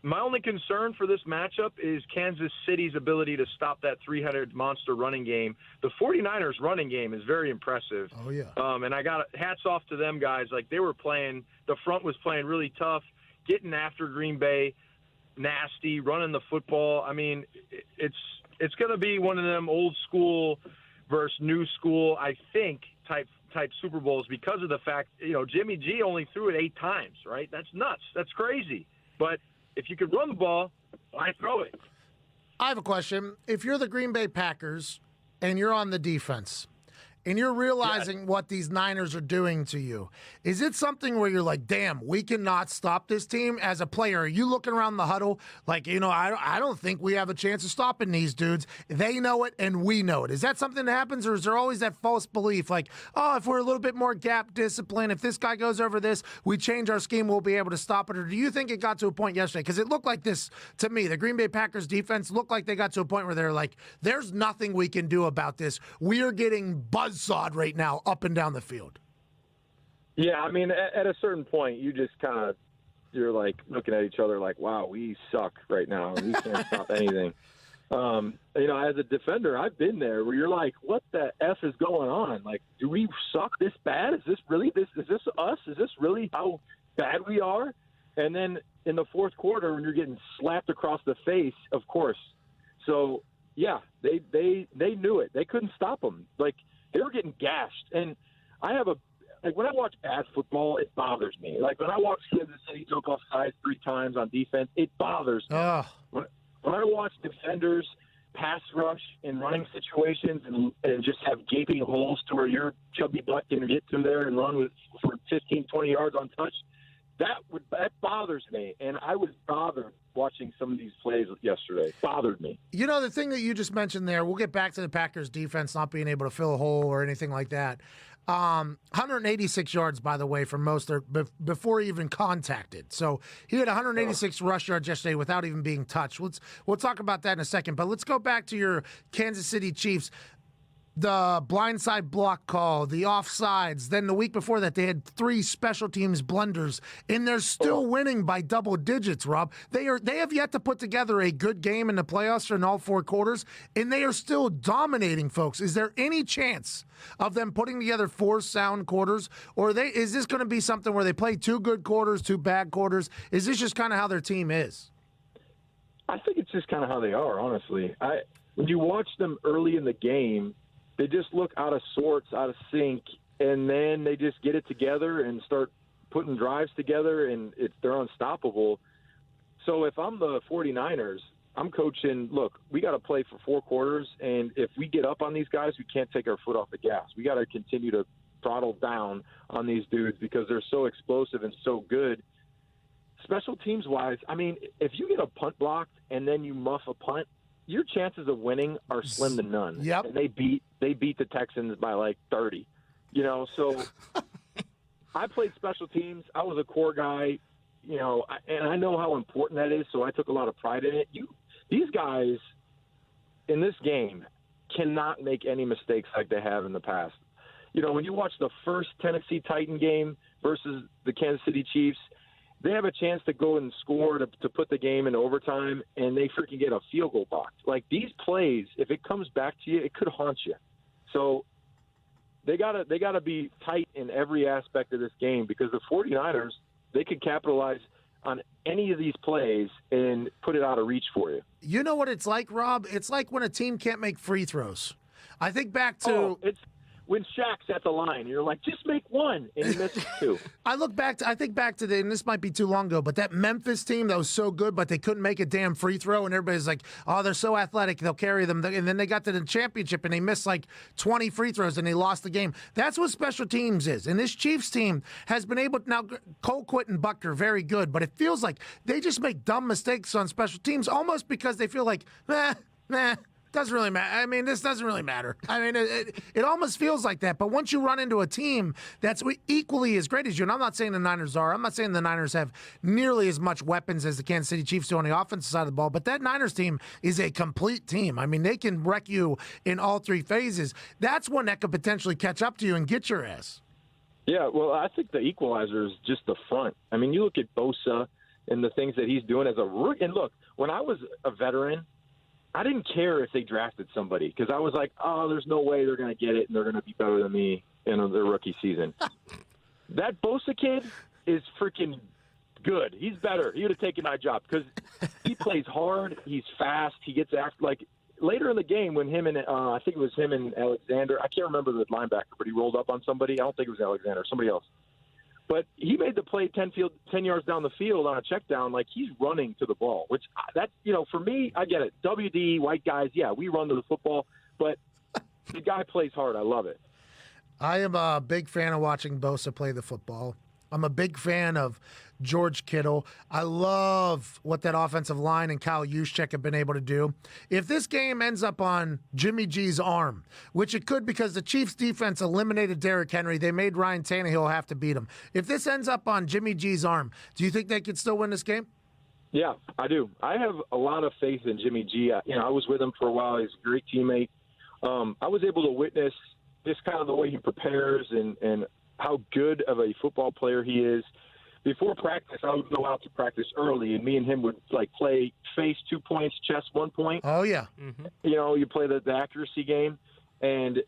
My only concern for this matchup is Kansas City's ability to stop that 300 monster running game. The 49ers running game is very impressive. Oh, yeah. And I got hats off to them guys. Like they were playing, the front was playing really tough, getting after Green Bay, nasty, running the football. I mean, it's going to be one of them old school versus new school, I think, type Super Bowls because of the fact, Jimmy G only threw it 8 times, right? That's nuts. That's crazy. But if you could run the ball, why throw it? I have a question. If you're the Green Bay Packers and you're on the defense and you're realizing what these Niners are doing to you, is it something where you're like, damn, we cannot stop this team as a player? Are you looking around the huddle like, I don't think we have a chance of stopping these dudes. They know it and we know it. Is that something that happens, or is there always that false belief like, oh, if we're a little bit more gap discipline, if this guy goes over this, we change our scheme, we'll be able to stop it? Or do you think it got to a point yesterday? Because it looked like this to me. The Green Bay Packers defense looked like they got to a point where they're like, there's nothing we can do about this. We are getting buzzsawed right now up and down the field. Yeah, I mean, at a certain point, you just you're like looking at each other like, wow, we suck right now. We can't stop anything. As a defender, I've been there where you're like, what the F is going on? Like, do we suck this bad? Is this really this? Is this us? Is this really how bad we are? And then in the fourth quarter, when you're getting slapped across the face, of course. So, yeah, they knew it. They couldn't stop them. Like, they were getting gashed. And I have when I watch bad football, it bothers me. Like, when I watch Kansas City choke off sides 3 times on defense, it bothers me. When I watch defenders pass rush in running situations and just have gaping holes to where your chubby butt can get through there and run for 15, 20 yards untouched, that bothers me, and I was bothered watching some of these plays yesterday. Bothered me. You know, the thing that you just mentioned there, we'll get back to the Packers defense not being able to fill a hole or anything like that. 186 yards, by the way, from Mostert before he even contacted. So he had 186 rush yards yesterday without even being touched. We'll talk about that in a second. But let's go back to your Kansas City Chiefs. The blindside block call, the offsides. Then the week before that, they had 3 special teams blunders, and they're still winning by double digits, Rob. They have yet to put together a good game in the playoffs in all 4 quarters, and they are still dominating, folks. Is there any chance of them putting together 4 sound quarters, or is this going to be something where they play 2 good quarters, 2 bad quarters? Is this just kind of how their team is? I think it's just kind of how they are, honestly. When you watch them early in the game, they just look out of sorts, out of sync, and then they just get it together and start putting drives together, and they're unstoppable. So if I'm the 49ers, I'm coaching, look, we got to play for 4 quarters, and if we get up on these guys, we can't take our foot off the gas. We got to continue to throttle down on these dudes because they're so explosive and so good. Special teams-wise, I mean, if you get a punt blocked and then you muff a punt, your chances of winning are slim to none. Yep. And they beat the Texans by like 30. You know, so I played special teams. I was a core guy, you know, and I know how important that is, so I took a lot of pride in it. These guys in this game cannot make any mistakes like they have in the past. You know, when you watch the first Tennessee Titan game versus the Kansas City Chiefs, they have a chance to go and score to put the game in overtime, and they freaking get a field goal blocked. Like, these plays, if it comes back to you, it could haunt you. So they gotta be tight in every aspect of this game because the 49ers, they could capitalize on any of these plays and put it out of reach for you. You know what it's like, Rob? It's like when a team can't make free throws. I think back to it's when Shaq's at the line, you're like, just make 1, and he misses 2. I think back to and this might be too long ago, but that Memphis team that was so good, but they couldn't make a damn free throw, and everybody's like, oh, they're so athletic, they'll carry them. And then they got to the championship, and they missed like 20 free throws, and they lost the game. That's what special teams is. And this Chiefs team has been able to, now, Colquitt and Buck are very good, but it feels like they just make dumb mistakes on special teams, almost because they feel like, doesn't really matter. I mean, this doesn't really matter. I mean, it almost feels like that. But once you run into a team that's equally as great as you, and I'm not saying the Niners are. I'm not saying the Niners have nearly as much weapons as the Kansas City Chiefs do on the offensive side of the ball, but that Niners team is a complete team. I mean, they can wreck you in all 3 phases. That's one that could potentially catch up to you and get your ass. Yeah, well, I think the equalizer is just the front. I mean, you look at Bosa and the things that he's doing as a rookie. And look, when I was a veteran, I didn't care if they drafted somebody because I was like, oh, there's no way they're going to get it and they're going to be better than me in their rookie season. That Bosa kid is freaking good. He's better. He would have taken my job because he plays hard. He's fast. He gets after, like, later in the game when him and I think it was him and Alexander. I can't remember the linebacker, but he rolled up on somebody. I don't think it was Alexander. Somebody else. But he made the play 10 yards down the field on a check down, like he's running to the ball, which that's, you know, for me, I get it. WD, white guys, yeah, we run to the football, but the guy plays hard. I love it. I am a big fan of watching Bosa play the football. I'm a big fan of George Kittle. I love what that offensive line and Kyle Juszczyk have been able to do. If this game ends up on Jimmy G's arm, which it could because the Chiefs defense eliminated Derrick Henry, they made Ryan Tannehill have to beat him. If this ends up on Jimmy G's arm, do you think they could still win this game? Yeah, I do. I have a lot of faith in Jimmy G. I was with him for a while. He's a great teammate. I was able to witness just kind of the way he prepares and how good of a football player he is. Before practice, I would go out to practice early, and me and him would like play face 2 points, chest 1 point. Oh yeah, You know, you play the accuracy game, and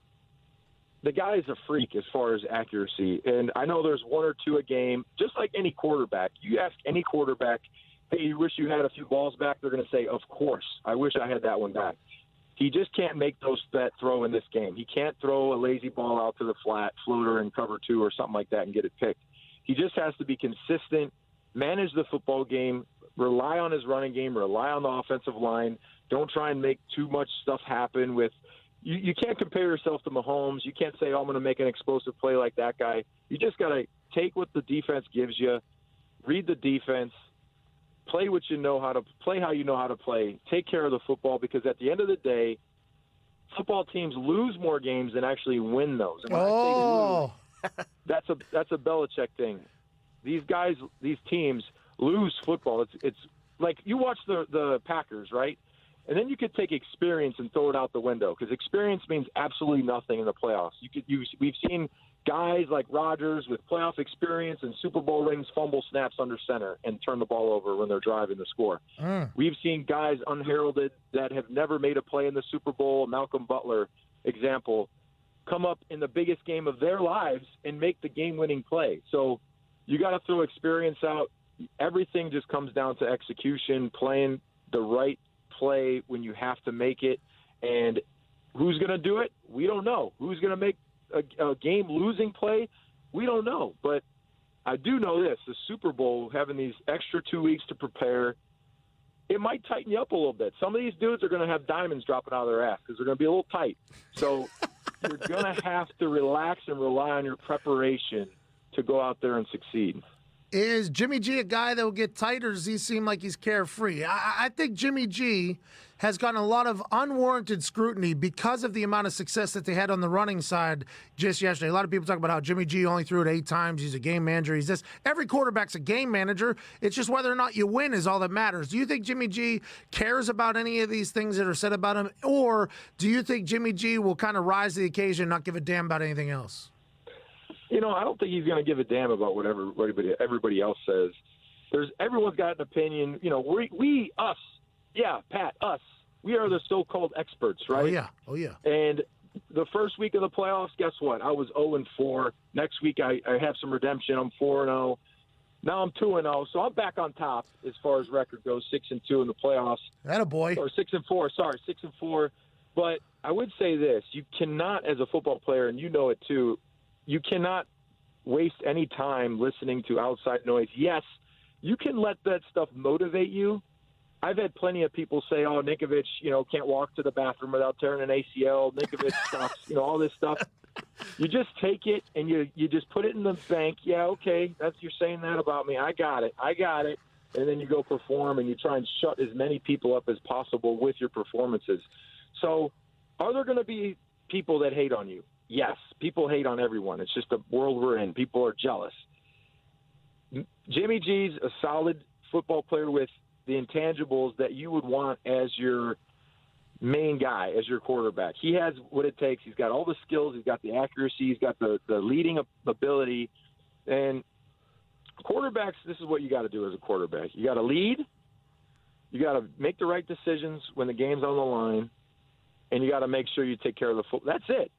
the guy is a freak as far as accuracy. And I know there's 1 or 2 a game, just like any quarterback. You ask any quarterback, hey, you wish you had a few balls back? They're going to say, of course, I wish I had that one back. He just can't make that throw in this game. He can't throw a lazy ball out to the flat, floater in cover 2 or something like that and get it picked. He just has to be consistent, manage the football game, rely on his running game, rely on the offensive line. Don't try and make too much stuff happen with you can't compare yourself to Mahomes. You can't say, oh, I'm going to make an explosive play like that guy. You just got to take what the defense gives you, read the defense, play what you know how to play, how you know how to play, take care of the football, because at the end of the day, football teams lose more games than actually win those. And when I say lose, that's a Belichick thing. These guys, these teams lose football. It's like you watch the Packers, right? And then you could take experience and throw it out the window, because experience means absolutely nothing in the playoffs. We've seen guys like Rodgers with playoff experience and Super Bowl rings fumble snaps under center and turn the ball over when they're driving to score. We've seen guys unheralded that have never made a play in the Super Bowl, Malcolm Butler example, come up in the biggest game of their lives and make the game-winning play. So you got to throw experience out. Everything just comes down to execution, playing the right play when you have to make it. And who's going to do it? We don't know. Who's going to make a game-losing play? We don't know. But I do know this. The Super Bowl, having these extra 2 weeks to prepare, it might tighten you up a little bit. Some of these dudes are going to have diamonds dropping out of their ass because they're going to be a little tight. So you're going to have to relax and rely on your preparation to go out there and succeed. Is Jimmy G a guy that will get tight, or does he seem like he's carefree? I think Jimmy G has gotten a lot of unwarranted scrutiny because of the amount of success that they had on the running side just yesterday. A lot of people talk about how Jimmy G only threw it 8 times. He's a game manager. He's this. Every quarterback's a game manager. It's just whether or not you win is all that matters. Do you think Jimmy G cares about any of these things that are said about him, or do you think Jimmy G will kind of rise to the occasion and not give a damn about anything else? I don't think he's going to give a damn about what everybody else says. Everyone's got an opinion. Us, Pat, us. We are the so-called experts, right? Oh yeah. And the first week of the playoffs, guess what? I was 0-4. Next week, I have some redemption. I'm 4-0. Now I'm 2-0, so I'm back on top as far as record goes. 6-2 in the playoffs. Attaboy. Or 6-4. Sorry, 6-4. But I would say this: you cannot, as a football player, and you know it too, you cannot waste any time listening to outside noise. Yes, you can let that stuff motivate you. I've had plenty of people say, "Oh, Ninkovich, can't walk to the bathroom without tearing an ACL. Ninkovich sucks." All this stuff. You just take it and you just put it in the bank. Yeah, okay, you're saying that about me. I got it. And then you go perform and you try and shut as many people up as possible with your performances. So, are there going to be people that hate on you? Yes, people hate on everyone. It's just the world we're in. People are jealous. Jimmy G's a solid football player with the intangibles that you would want as your main guy, as your quarterback. He has what it takes. He's got all the skills. He's got the accuracy. He's got the leading ability. And quarterbacks, this is what you got to do as a quarterback. You got to lead. You got to make the right decisions when the game's on the line. And you got to make sure you take care of the football. That's it.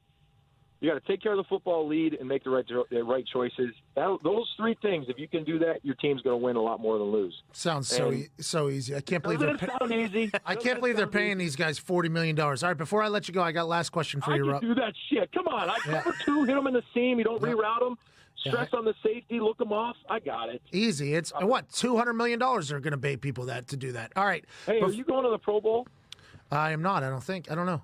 You got to take care of the football, lead, and make the right choices. Those 3 things, if you can do that, your team's going to win a lot more than lose. Sounds so easy. I can't believe they're paying these guys $40 million. All right, before I let you go, I got last question for you. I can do that shit. Come on. I cover 2, hit them in the seam. You don't reroute them. Stress on the safety, look them off. I got it. Easy. It's $200 million they're going to pay people to do that. All right. Hey, are you going to the Pro Bowl? I am not. I don't think. I don't know.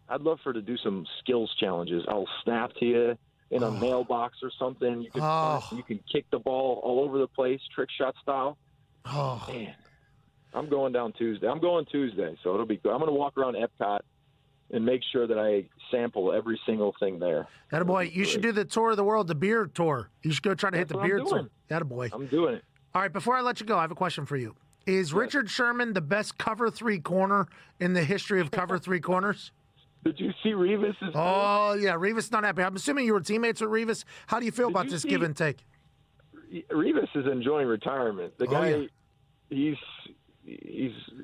I'd love for her to do some skills challenges. I'll snap to you in a mailbox or something. You can kick the ball all over the place, trick shot style. Oh man, I'm going down Tuesday. I'm going Tuesday, so it'll be good. I'm going to walk around Epcot and make sure that I sample every single thing there. Attaboy, you should do the tour of the world, the beer tour. You should go try to hit the beer tour. Attaboy. I'm doing it. All right, before I let you go, I have a question for you. Is Richard Sherman the best cover 3 corner in the history of cover 3 corners? Did you see Revis? Oh, yeah, Revis not happy. I'm assuming you were teammates with Revis. How do you feel about this give and take? Revis is enjoying retirement. The guy, he's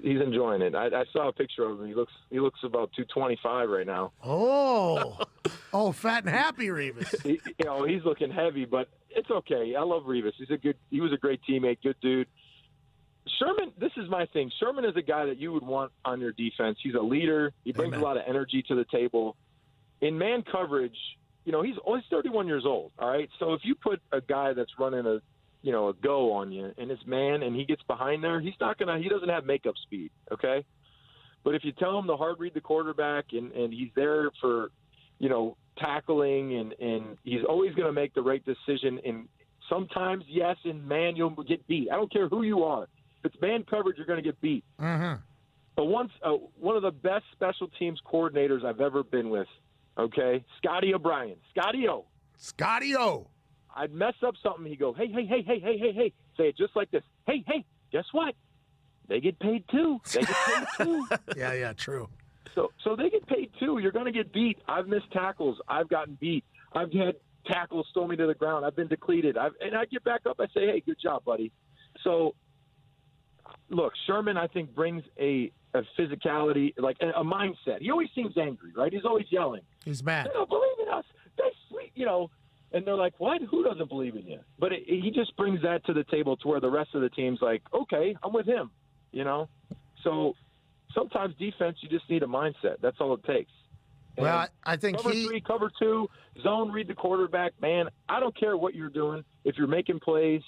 enjoying it. I saw a picture of him. He looks about 225 right now. Oh, fat and happy Revis. He's looking heavy, but it's okay. I love Revis. He was a great teammate, good dude. Sherman, this is my thing. Sherman is a guy that you would want on your defense. He's a leader. He brings a lot of energy to the table. In man coverage, he's 31 years old, all right? So if you put a guy that's running a go on you and it's man and he gets behind there, he doesn't have makeup speed, okay? But if you tell him to hard read the quarterback and he's there for, tackling and he's always going to make the right decision in Sometimes, yes, in man, you'll get beat. I don't care who you are. If it's man coverage, you're going to get beat. Mm-hmm. But once one of the best special teams coordinators I've ever been with, okay, Scotty O'Brien. Scotty O. Scotty O. I'd mess up something. He'd go, hey. Say it just like this. Hey, guess what? They get paid too. They get paid too. Yeah, true. So they get paid too. You're going to get beat. I've missed tackles. I've gotten beat. I've had tackles throw me to the ground. I've been depleted. And I get back up. I say, hey, good job, buddy. So, look, Sherman, I think, brings a physicality, like a mindset. He always seems angry, right? He's always yelling. He's mad. They don't believe in us. They sweet, And they're like, what? Who doesn't believe in you? But he just brings that to the table to where the rest of the team's like, okay, I'm with him, So sometimes defense, you just need a mindset. That's all it takes. And well, I think cover 3, cover 2, zone, read the quarterback. Man, I don't care what you're doing. If you're making plays,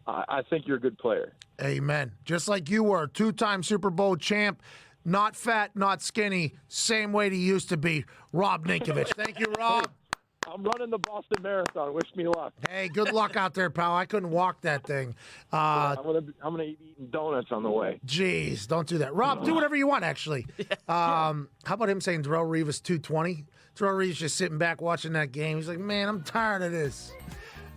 I think you're a good player. Amen. Just like you were, 2-time Super Bowl champ, not fat, not skinny, same weight he used to be, Rob Ninkovich. Thank you, Rob. I'm running the Boston Marathon. Wish me luck. Hey, good luck out there, pal. I couldn't walk that thing. I'm gonna be eating donuts on the way. Jeez, don't do that. Rob, do whatever you want, actually. How about him saying Darrelle Revis 220? Darrelle Revis just sitting back watching that game. He's like, man, I'm tired of this.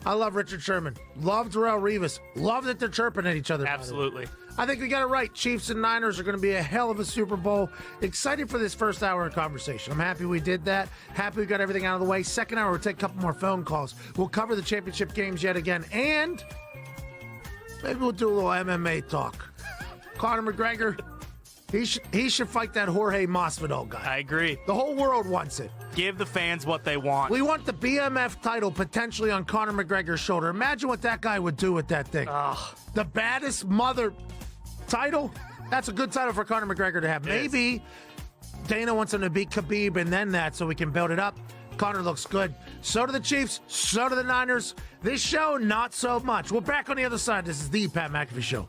I love Richard Sherman. Love Darrelle Revis. Love that they're chirping at each other. Absolutely. I think we got it right. Chiefs and Niners are going to be a hell of a Super Bowl. Excited for this first hour of conversation. I'm happy we did that. Happy we got everything out of the way. Second hour, we'll take a couple more phone calls. We'll cover the championship games yet again. And maybe we'll do a little MMA talk. Conor McGregor, he should fight that Jorge Masvidal guy. I agree. The whole world wants it. Give the fans what they want. We want the BMF title potentially on Conor McGregor's shoulder. Imagine what that guy would do with that thing. The baddest mother title? That's a good title for Conor McGregor to have. Maybe Dana wants him to beat Khabib and then that so we can build it up. Conor looks good. So do the Chiefs. So do the Niners. This show, not so much. We're back on the other side. This is the Pat McAfee Show.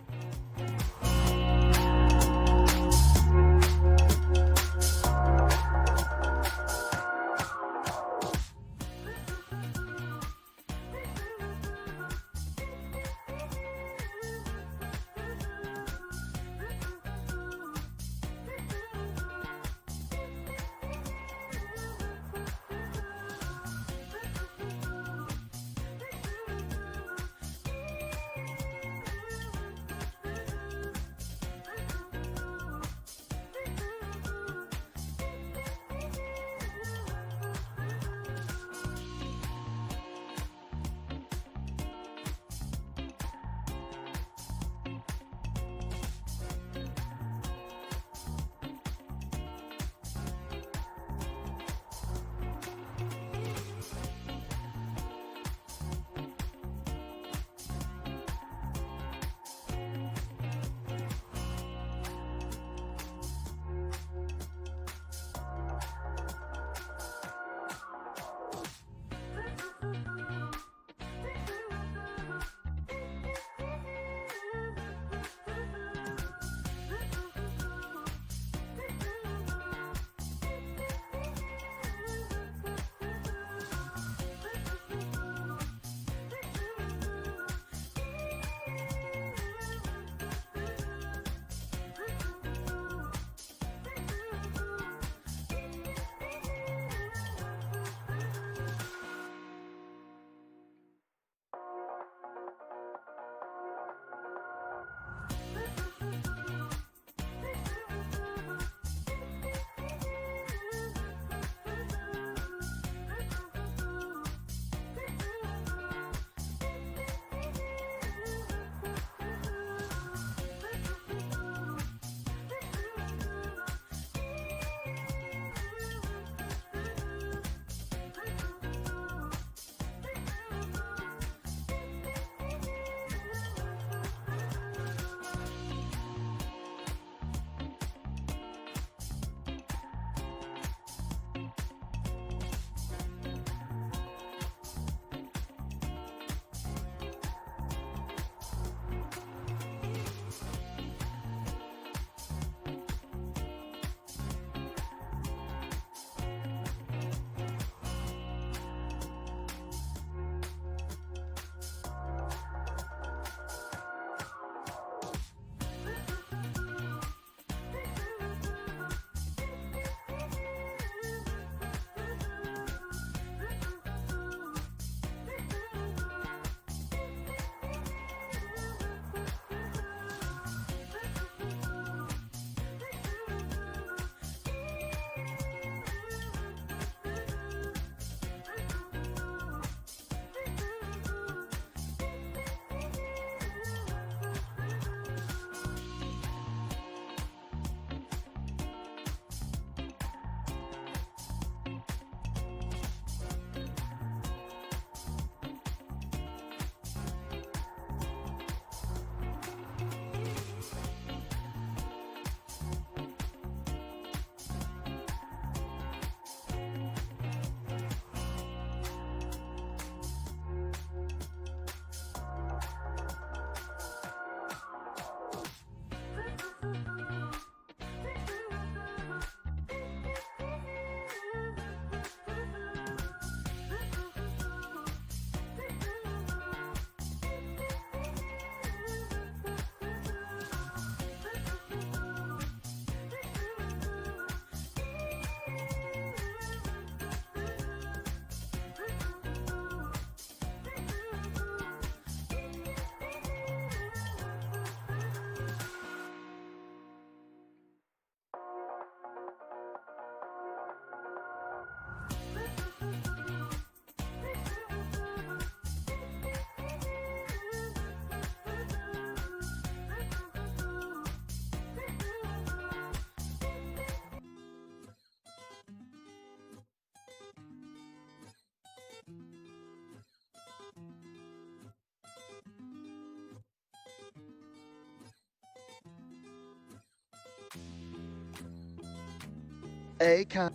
Akon.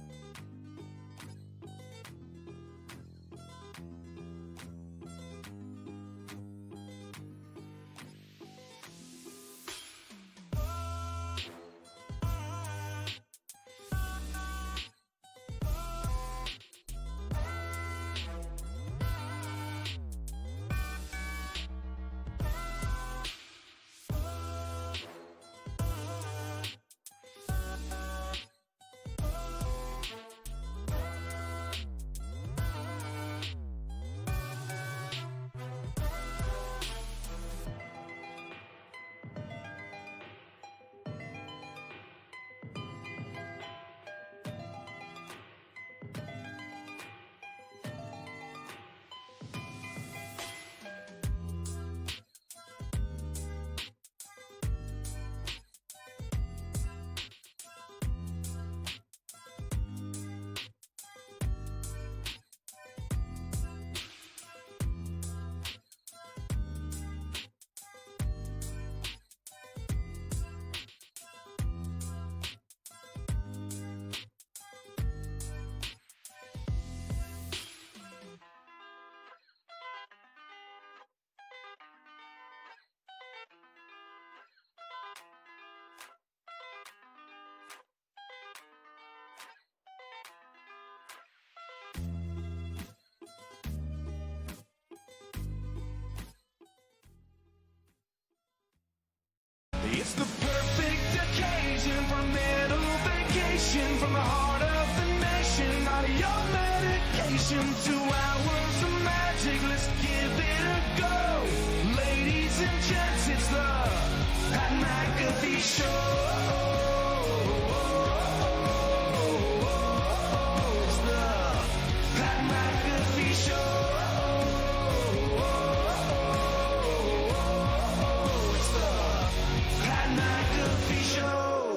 It's the perfect occasion for a little vacation from the heart of the nation. Not your medication, 2 hours of magic. Let's give it a go. Ladies and gents, it's the Pat McAfee Show. It's the Pat McAfee Show.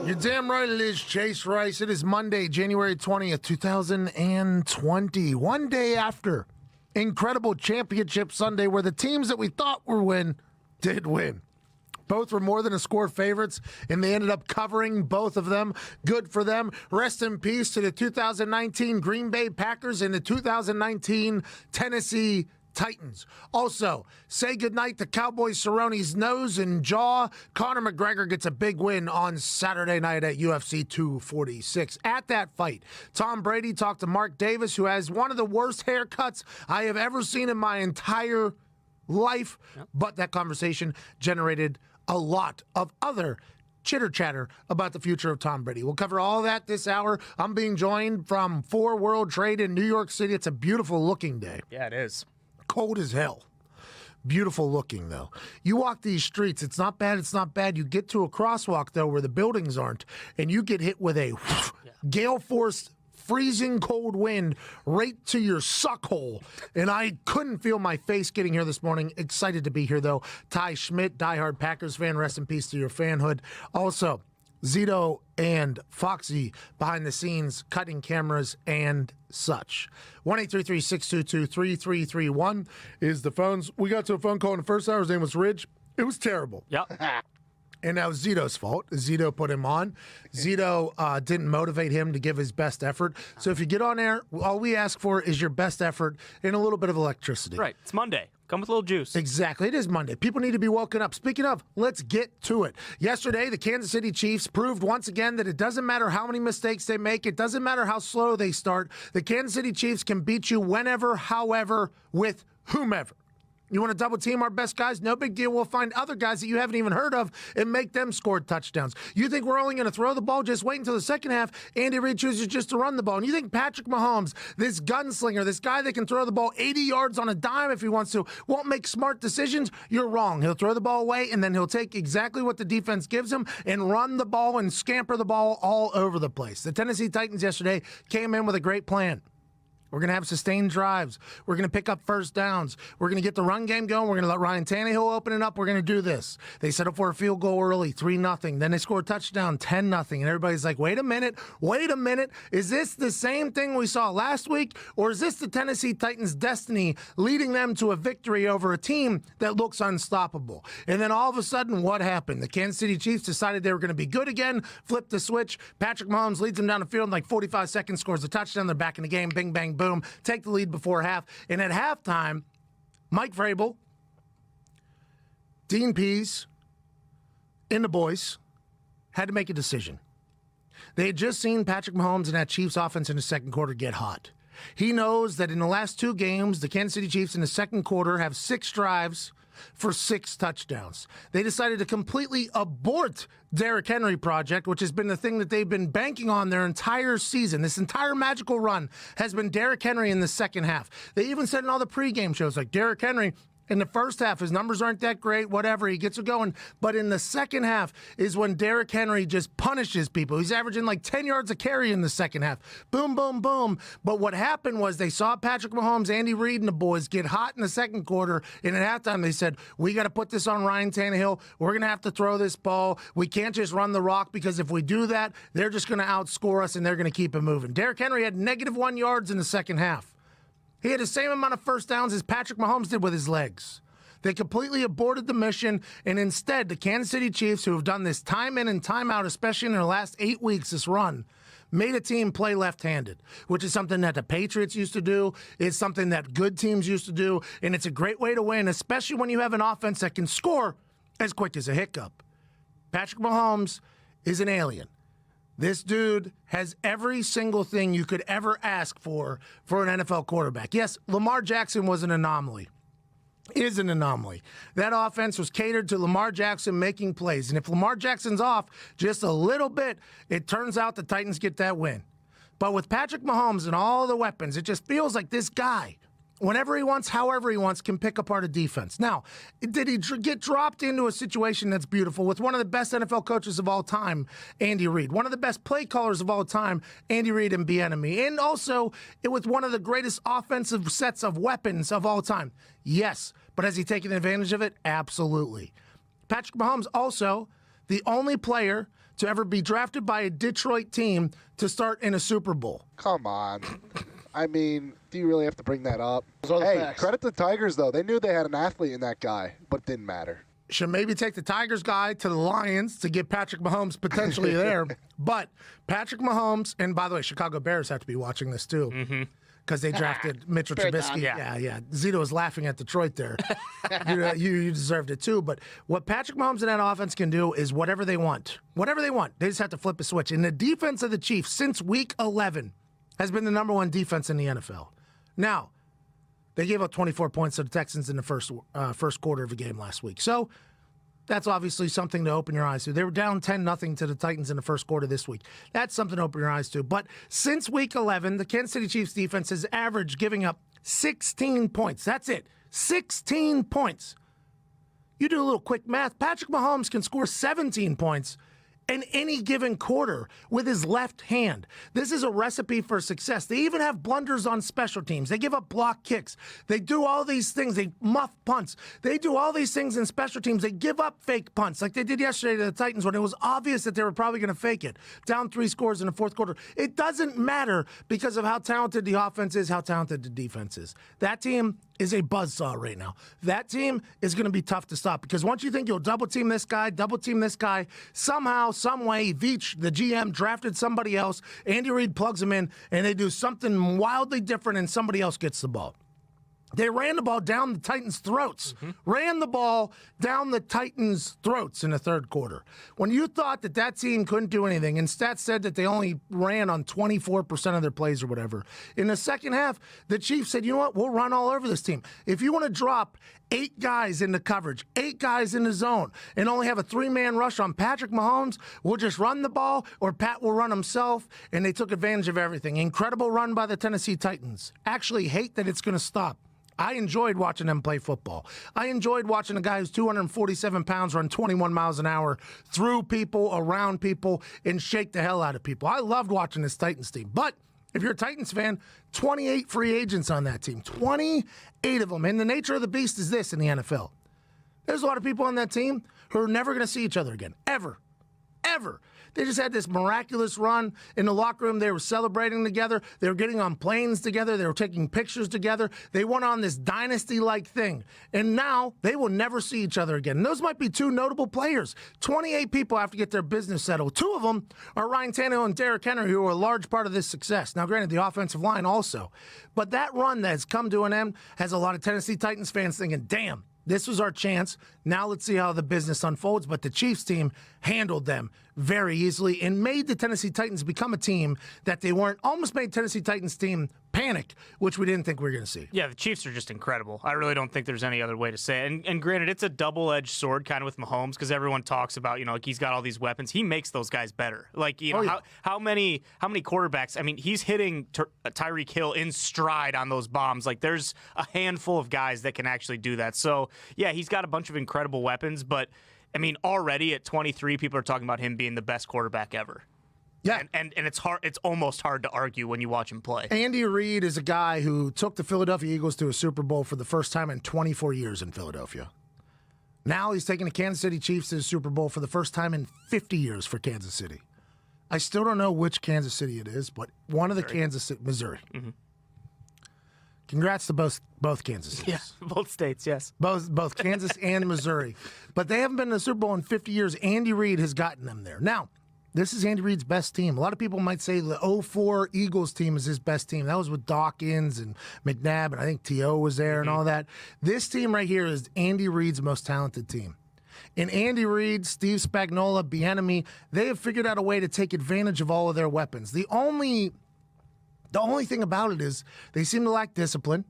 You're damn right it is, Chase Rice. It is Monday, January 20th, 2020. One day after incredible championship Sunday where the teams that we thought were win did win. Both were more than a score favorites, and they ended up covering both of them. Good for them. Rest in peace to the 2019 Green Bay Packers and the 2019 Tennessee Titans. Also, say goodnight to Cowboy Cerrone's nose and jaw. Conor McGregor gets a big win on Saturday night at UFC 246. At that fight, Tom Brady talked to Mark Davis, who has one of the worst haircuts I have ever seen in my entire life. Yep. But that conversation generated a lot of other chitter-chatter about the future of Tom Brady. We'll cover all that this hour. I'm being joined from 4 World Trade in New York City. It's a beautiful-looking day. Yeah, it is. Cold as hell. Beautiful looking, though. You walk these streets, it's not bad, it's not bad. You get to a crosswalk, though, where the buildings aren't, and you get hit with a gale force, freezing cold wind right to your suck hole. And I couldn't feel my face getting here this morning. Excited to be here, though. Ty Schmidt, diehard Packers fan. Rest in peace to your fanhood. Also, Zito and Foxy behind the scenes, cutting cameras and such. 1-833-622-3331 is the phones. We got to a phone call in the first hour. His name was Ridge. It was terrible. Yep. And that was Zito's fault. Zito put him on. Zito didn't motivate him to give his best effort. So if you get on air, all we ask for is your best effort and a little bit of electricity. Right. It's Monday. Come with a little juice. Exactly. It is Monday. People need to be woken up. Speaking of, let's get to it. Yesterday, the Kansas City Chiefs proved once again that it doesn't matter how many mistakes they make. It doesn't matter how slow they start. The Kansas City Chiefs can beat you whenever, however, with whomever. You want to double team our best guys? No big deal. We'll find other guys that you haven't even heard of and make them score touchdowns. You think we're only going to throw the ball? Just wait until the second half. Andy Reid chooses just to run the ball. And you think Patrick Mahomes, this gunslinger, this guy that can throw the ball 80 yards on a dime if he wants to, won't make smart decisions? You're wrong. He'll throw the ball away, and then he'll take exactly what the defense gives him and run the ball and scamper the ball all over the place. The Tennessee Titans yesterday came in with a great plan. We're going to have sustained drives. We're going to pick up first downs. We're going to get the run game going. We're going to let Ryan Tannehill open it up. We're going to do this. They set up for a field goal early, 3-0. Then they score a touchdown, 10-0. And everybody's like, wait a minute. Is this the same thing we saw last week? Or is this the Tennessee Titans' destiny leading them to a victory over a team that looks unstoppable? And then all of a sudden, what happened? The Kansas City Chiefs decided they were going to be good again, flipped the switch. Patrick Mahomes leads them down the field in like 45 seconds, scores a touchdown. They're back in the game. Bing, bang, boom. Take the lead before half. And at halftime, Mike Vrabel, Dean Pease, and the boys had to make a decision. They had just seen Patrick Mahomes and that Chiefs offense in the second quarter get hot. He knows that in the last 2 games, the Kansas City Chiefs in the second quarter have 6 drives for 6 touchdowns. They decided to completely abort Derrick Henry project, which has been the thing that they've been banking on their entire season. This entire magical run has been Derrick Henry in the second half. They even said in all the pregame shows, like, Derrick Henry, in the first half, his numbers aren't that great, whatever, he gets it going. But in the second half is when Derrick Henry just punishes people. He's averaging like 10 yards a carry in the second half. Boom, boom, boom. But what happened was they saw Patrick Mahomes, Andy Reid, and the boys get hot in the second quarter. And at halftime, they said, we got to put this on Ryan Tannehill. We're going to have to throw this ball. We can't just run the rock, because if we do that, they're just going to outscore us and they're going to keep it moving. Derrick Henry had -1 yards in the second half. He had the same amount of first downs as Patrick Mahomes did with his legs. They completely aborted the mission, and instead, the Kansas City Chiefs, who have done this time in and time out, especially in their last 8 weeks, this run, made a team play left-handed, which is something that the Patriots used to do. It's something that good teams used to do, and it's a great way to win, especially when you have an offense that can score as quick as a hiccup. Patrick Mahomes is an alien. This dude has every single thing you could ever ask for an NFL quarterback. Yes, Lamar Jackson was an anomaly. Is an anomaly. That offense was catered to Lamar Jackson making plays. And if Lamar Jackson's off just a little bit, it turns out the Titans get that win. But with Patrick Mahomes and all the weapons, it just feels like this guy, whenever he wants, however he wants, can pick apart a defense. Now, did he get dropped into a situation that's beautiful with one of the best NFL coaches of all time, Andy Reid, one of the best play callers of all time, Andy Reid and Bieniemy, and also with one of the greatest offensive sets of weapons of all time? Yes, but has he taken advantage of it? Absolutely. Patrick Mahomes also the only player to ever be drafted by a Detroit team to start in a Super Bowl. Come on. I mean, do you really have to bring that up? Those are the Hey, facts. credit the Tigers, though. They knew they had an athlete in that guy, but didn't matter. Should maybe take the Tigers guy to the Lions to get Patrick Mahomes potentially there. But Patrick Mahomes, and by the way, Chicago Bears have to be watching this too. Because they drafted Mitchell Fair Trubisky. enough. Yeah. Zito was laughing at Detroit there. you deserved it too. But what Patrick Mahomes and that offense can do is whatever they want. Whatever they want. They just have to flip a switch. And the defense of the Chiefs since week 11 has been the number 1 defense in the NFL. Now, they gave up 24 points to the Texans in the first quarter of the game last week. So that's obviously something to open your eyes to. They were down 10-0 to the Titans in the first quarter this week. That's something to open your eyes to. But since week 11, the Kansas City Chiefs defense has averaged giving up 16 points. That's it. 16 points. You do a little quick math. Patrick Mahomes can score 17 points in any given quarter with his left hand. This is a recipe for success. They even have blunders on special teams. They give up block kicks. They do all these things. They muff punts. They do all these things in special teams. They give up fake punts like they did yesterday to the Titans when it was obvious that they were probably going to fake it. Down 3 scores in the fourth quarter. It doesn't matter because of how talented the offense is, how talented the defense is. That team is a buzzsaw right now. That team is going to be tough to stop because once you think you'll double team this guy, somehow, some way, Veach, the GM, drafted somebody else. Andy Reid plugs him in, and they do something wildly different, and somebody else gets the ball. They ran the ball down the Titans' throats. Ran the ball down the Titans' throats in the third quarter. When you thought that team couldn't do anything, and stats said that they only ran on 24% of their plays or whatever. In the second half, the Chiefs said, you know what, we'll run all over this team. If you want to drop 8 guys into coverage, 8 guys in the zone, and only have a 3-man rush on Patrick Mahomes, we'll just run the ball, or Pat will run himself, and they took advantage of everything. Incredible run by the Tennessee Titans. Actually hate that it's going to stop. I enjoyed watching them play football. I enjoyed watching a guy who's 247 pounds run 21 miles an hour through people, around people, and shake the hell out of people. I loved watching this Titans team. But if you're a Titans fan, 28 free agents on that team. 28 of them. And the nature of the beast is this in the NFL. There's a lot of people on that team who are never going to see each other again. Ever. Ever. They just had this miraculous run in the locker room. They were celebrating together. They were getting on planes together. They were taking pictures together. They went on this dynasty-like thing. And now they will never see each other again. And those might be two notable players. 28 people have to get their business settled. Two of them are Ryan Tannehill and Derrick Henry, who are a large part of this success. Now, granted, the offensive line also. But that run that has come to an end has a lot of Tennessee Titans fans thinking, damn, this was our chance. Now let's see how the business unfolds. But the Chiefs team handled them very easily and made the Tennessee Titans become a team that they weren't. Almost made Tennessee Titans team panic, which we didn't think we were going to see. Yeah, the Chiefs are just incredible. I really don't think there's any other way to say it. And granted, it's a double-edged sword kind of with Mahomes because everyone talks about, like he's got all these weapons. He makes those guys better. Like, how many quarterbacks? I mean, he's hitting Tyreek Hill in stride on those bombs. Like, there's a handful of guys that can actually do that. So, yeah, he's got a bunch of incredible weapons, but I mean, already at 23, people are talking about him being the best quarterback ever. Yeah. And it's hard. It's almost hard to argue when you watch him play. Andy Reid is a guy who took the Philadelphia Eagles to a Super Bowl for the first time in 24 years in Philadelphia. Now he's taking the Kansas City Chiefs to the Super Bowl for the first time in 50 years for Kansas City. I still don't know which Kansas City it is, but one of the Kansas City, Missouri. Mm-hmm. Congrats to both Kansas Cities. Yeah, both states, yes. Both Kansas and Missouri. But they haven't been in the Super Bowl in 50 years. Andy Reid has gotten them there. Now, this is Andy Reid's best team. A lot of people might say the 04 Eagles team is his best team. That was with Dawkins and McNabb, and I think T.O. was there and all that. This team right here is Andy Reid's most talented team. And Andy Reid, Steve Spagnuolo, Bieniemy, they have figured out a way to take advantage of all of their weapons. The only thing about it is they seem to lack discipline.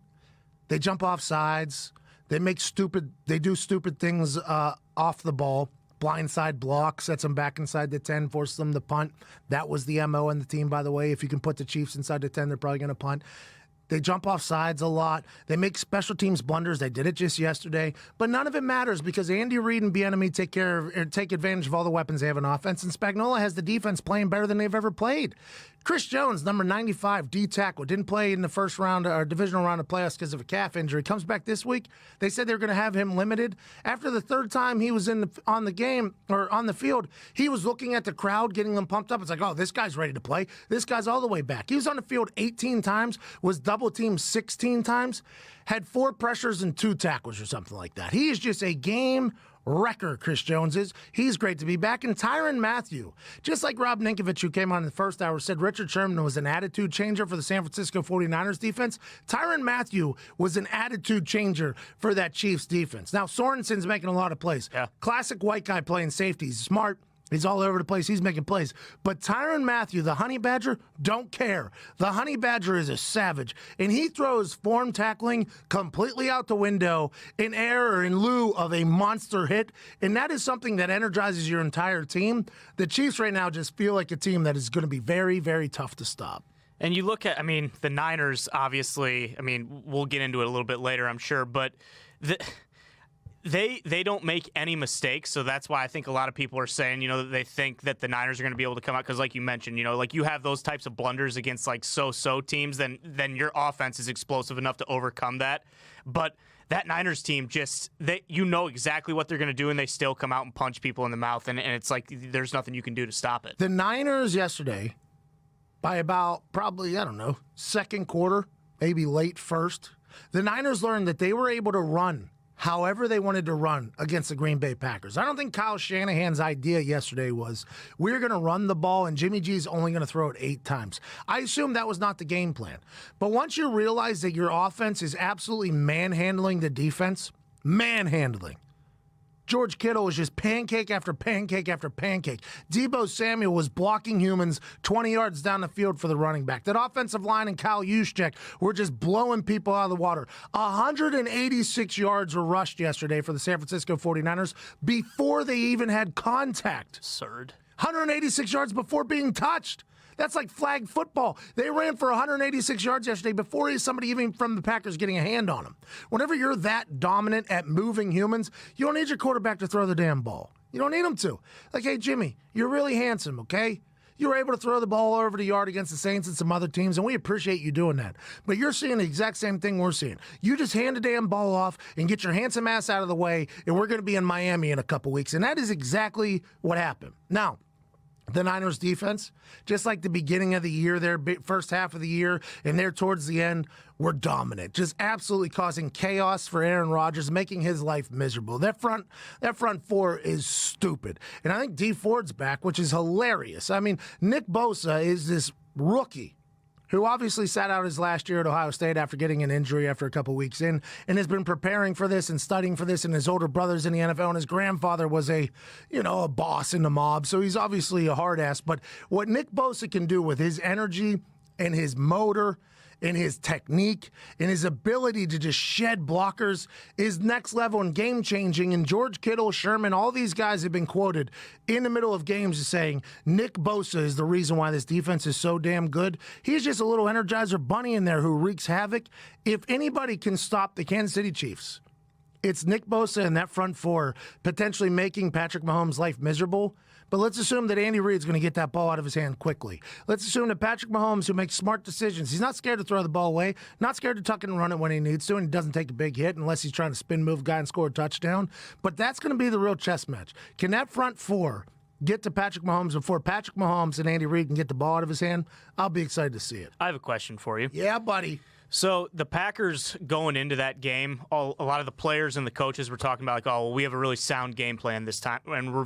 They jump off sides. They do stupid things off the ball. Blindside block, sets them back inside the 10, forces them to punt. That was the MO in the team, by the way. If you can put the Chiefs inside the 10, they're probably going to punt. They jump off sides a lot. They make special teams blunders. They did it just yesterday. But none of it matters because Andy Reid and Bieniemy take advantage of all the weapons they have in offense, and Spagnuolo has the defense playing better than they've ever played. Chris Jones, number 95, D tackle, didn't play in the first round or divisional round of playoffs because of a calf injury. Comes back this week. They said they were going to have him limited. After the third time he was on the field, he was looking at the crowd, getting them pumped up. It's like, oh, this guy's ready to play. This guy's all the way back. He was on the field 18 times, was double teamed 16 times, had 4 pressures and 2 tackles or something like that. He is just a game wrecker, Chris Jones is. He's great to be back. And Tyrann Mathieu, just like Rob Ninkovich, who came on in the first hour, said Richard Sherman was an attitude changer for the San Francisco 49ers defense. Tyrann Mathieu was an attitude changer for that Chiefs defense. Now, Sorensen's making a lot of plays. Yeah. Classic white guy playing safety. He's smart. He's all over the place. He's making plays. But Tyrann Mathieu, the Honey Badger, don't care. The Honey Badger is a savage. And he throws form tackling completely out the window in error in lieu of a monster hit. And that is something that energizes your entire team. The Chiefs right now just feel like a team that is going to be very, very tough to stop. And you look at, the Niners, obviously, we'll get into it a little bit later, I'm sure, but They don't make any mistakes, so that's why I think a lot of people are saying, that they think that the Niners are going to be able to come out, because like you mentioned, like you have those types of blunders against like so-so teams, then your offense is explosive enough to overcome that. But that Niners team exactly what they're going to do, and they still come out and punch people in the mouth, and it's like there's nothing you can do to stop it. The Niners yesterday, by about probably, second quarter, maybe late first, the Niners learned that they were able to run however they wanted to run against the Green Bay Packers. I don't think Kyle Shanahan's idea yesterday was we're going to run the ball and Jimmy G's only going to throw it 8 times. I assume that was not the game plan. But once you realize that your offense is absolutely manhandling the defense, George Kittle was just pancake after pancake after pancake. Deebo Samuel was blocking humans 20 yards down the field for the running back. That offensive line and Kyle Juszczyk were just blowing people out of the water. 186 yards were rushed yesterday for the San Francisco 49ers before they even had contact. Absurd. 186 yards before being touched. That's like flag football. They ran for 186 yards yesterday before somebody even from the Packers getting a hand on them. Whenever you're that dominant at moving humans, you don't need your quarterback to throw the damn ball. You don't need him to. Like, hey, Jimmy, you're really handsome, okay? You were able to throw the ball over the yard against the Saints and some other teams, and we appreciate you doing that. But you're seeing the exact same thing we're seeing. You just hand the damn ball off and get your handsome ass out of the way, and we're going to be in Miami in a couple weeks. And that is exactly what happened. Now, the Niners defense, just like the beginning of the year, their first half of the year, and there towards the end, were dominant, just absolutely causing chaos for Aaron Rodgers, making his life miserable. That front four is stupid. And I think Dee Ford's back, which is hilarious. I mean, Nick Bosa is this rookie who obviously sat out his last year at Ohio State after getting an injury after a couple weeks in, and has been preparing for this and studying for this, and his older brother's in the NFL, and his grandfather was a boss in the mob, so he's obviously a hard ass. But what Nick Bosa can do with his energy and his motor and his technique and his ability to just shed blockers is next level and game-changing. And George Kittle, Sherman, all these guys have been quoted in the middle of games as saying Nick Bosa is the reason why this defense is so damn good. He's just a little Energizer bunny in there who wreaks havoc. If anybody can stop the Kansas City Chiefs, it's Nick Bosa and that front four potentially making Patrick Mahomes' life miserable. But let's assume that Andy Reid's going to get that ball out of his hand quickly. Let's assume that Patrick Mahomes, who makes smart decisions, he's not scared to throw the ball away, not scared to tuck it and run it when he needs to, and he doesn't take a big hit unless he's trying to spin move guy and score a touchdown. But that's going to be the real chess match. Can that front four get to Patrick Mahomes before Patrick Mahomes and Andy Reid can get the ball out of his hand? I'll be excited to see it. I have a question for you. Yeah, buddy. So the Packers going into that game, a lot of the players and the coaches were talking about we have a really sound game plan this time, and we're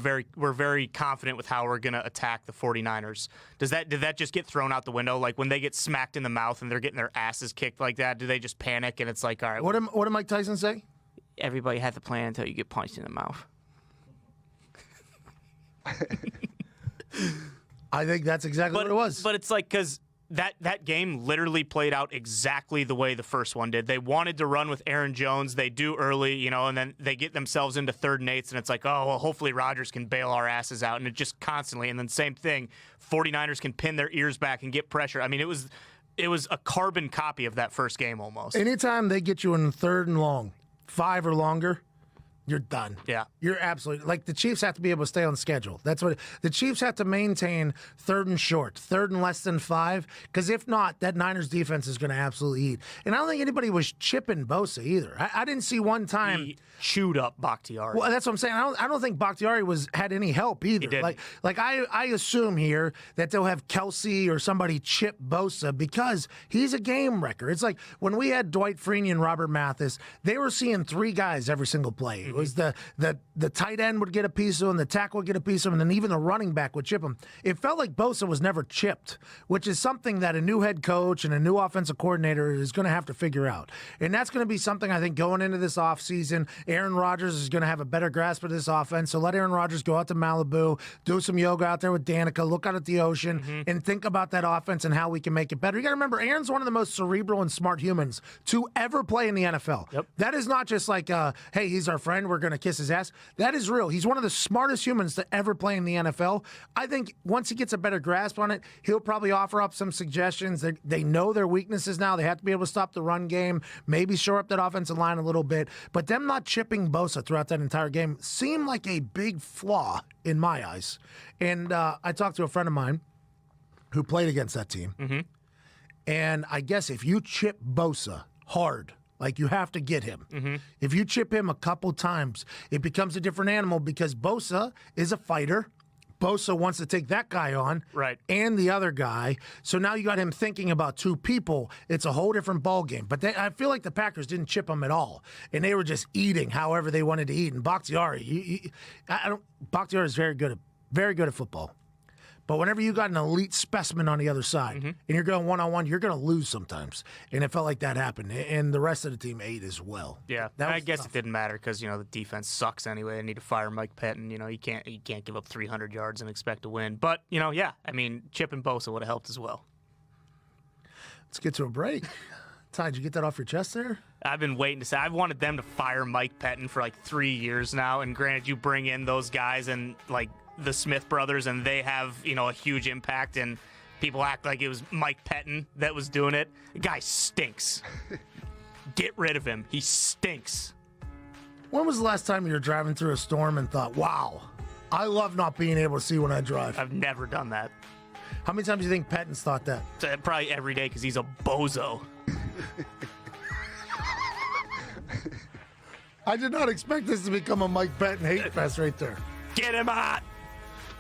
very confident with how we're going to attack the 49ers. Did that just get thrown out the window? Like when they get smacked in the mouth and they're getting their asses kicked like that, do they just panic and it's like, all right? What did Mike Tyson say? Everybody has a plan until you get punched in the mouth. I think that's exactly what it was. But it's like because that game literally played out exactly the way the first one did. They wanted to run with Aaron Jones. They do early, and then they get themselves into 3rd and 8s, and it's like, oh, well, hopefully Rodgers can bail our asses out. And it just constantly, and then same thing, 49ers can pin their ears back and get pressure. I mean, it was a carbon copy of that first game almost. Anytime they get you in 3rd and long, 5 or longer, you're done. Yeah. You're absolutely, like, the Chiefs have to be able to stay on schedule. That's what the Chiefs have to maintain 3rd and short, 3rd and less than 5, because if not, that Niners defense is going to absolutely eat. And I don't think anybody was chipping Bosa either. I didn't see one time. He chewed up Bakhtiari. Well, that's what I'm saying. I don't think Bakhtiari had any help either. He didn't. Like I assume here that they'll have Kelsey or somebody chip Bosa because he's a game wrecker. It's like when we had Dwight Freeney and Robert Mathis, they were seeing 3 guys every single play. It was the tight end would get a piece of him, the tackle would get a piece of him, and then even the running back would chip him. It felt like Bosa was never chipped, which is something that a new head coach and a new offensive coordinator is going to have to figure out. And that's going to be something I think going into this offseason. Aaron Rodgers is going to have a better grasp of this offense. So let Aaron Rodgers go out to Malibu, do some yoga out there with Danica, look out at the ocean, and think about that offense and how we can make it better. You got to remember, Aaron's one of the most cerebral and smart humans to ever play in the NFL. Yep. That is not just like, hey, he's our friend, we're going to kiss his ass. That is real. He's one of the smartest humans to ever play in the NFL. I think once he gets a better grasp on it, he'll probably offer up some suggestions. They know their weaknesses now. They have to be able to stop the run game, maybe shore up that offensive line a little bit. But them not chipping Bosa throughout that entire game seemed like a big flaw in my eyes. And I talked to a friend of mine who played against that team. And I guess if you chip Bosa hard, like you have to get him. If you chip him a couple times, it becomes a different animal because Bosa is a fighter. Bosa wants to take that guy on, right, and the other guy. So now you got him thinking about 2 people. It's a whole different ball game. But I feel like the Packers didn't chip him at all, and they were just eating however they wanted to eat. And Bakhtiari, Bakhtiari is very good at football. But whenever you got an elite specimen on the other side and you're going one-on-one, you're going to lose sometimes. And it felt like that happened. And the rest of the team ate as well. Yeah, I guess it didn't matter because, the defense sucks anyway. They need to fire Mike Pettin. You can't give up 300 yards and expect to win. But, Chip and Bosa would have helped as well. Let's get to a break. Ty, did you get that off your chest there? I've been waiting to say. I've wanted them to fire Mike Pettin for like 3 years now. And granted, you bring in those guys and the Smith brothers, and they have, a huge impact, and people act like it was Mike Pettin that was doing it. The guy stinks. Get rid of him. He stinks. When was the last time you were driving through a storm and thought, wow, I love not being able to see when I drive? I've never done that. How many times do you think Pettins thought that? Probably every day because he's a bozo. I did not expect this to become a Mike Pettin hate fest right there. Get him out!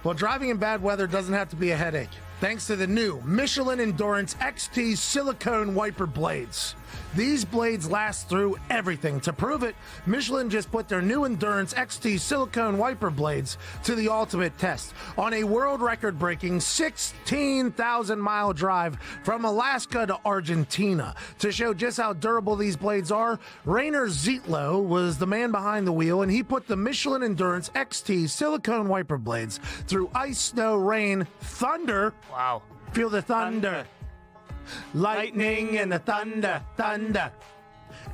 Well, driving in bad weather doesn't have to be a headache, thanks to the new Michelin Endurance XT silicone wiper blades. These blades last through everything. To prove it, Michelin just put their new Endurance XT silicone wiper blades to the ultimate test on a world record-breaking 16,000-mile drive from Alaska to Argentina. To show just how durable these blades are, Rainer Zietlow was the man behind the wheel, and he put the Michelin Endurance XT silicone wiper blades through ice, snow, rain, thunder. Wow. Feel the thunder. Lightning and the thunder,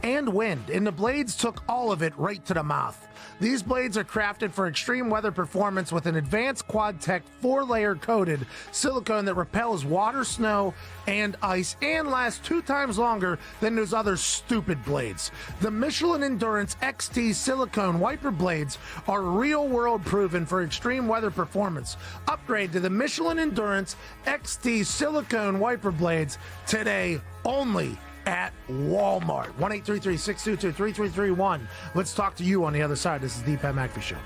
and wind, and the blades took all of it right to the mouth. These blades are crafted for extreme weather performance with an advanced QuadTech 4-layer coated silicone that repels water, snow, and ice and lasts 2 times longer than those other stupid blades. The Michelin Endurance XT silicone wiper blades are real-world proven for extreme weather performance. Upgrade to the Michelin Endurance XT silicone wiper blades today only at Walmart. 1-833-622-3331. Let's talk to you on the other side. This is the Pat McAfee Show.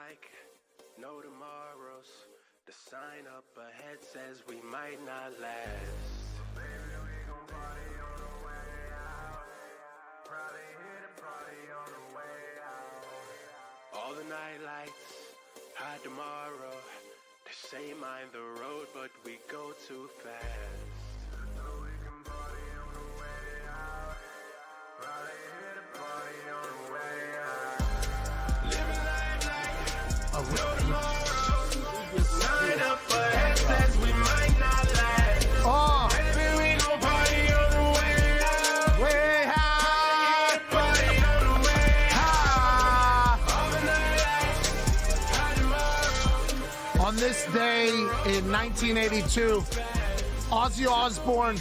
like no tomorrows. The sign up ahead says we might not last. Baby, we gon' party on the way out. Probably hit a party on the way out. All the night lights, high tomorrow. They say mind the road, but we go too fast. So we can party on the way out. Probably hit a party on the way out. Living life like no tomorrow. Sign up ahead says we might not last. Oh, Baby, we gon' party on the way out. way high. Party on the way Ah. All the night lights, high tomorrow. On this day in 1982, Ozzy Osbourne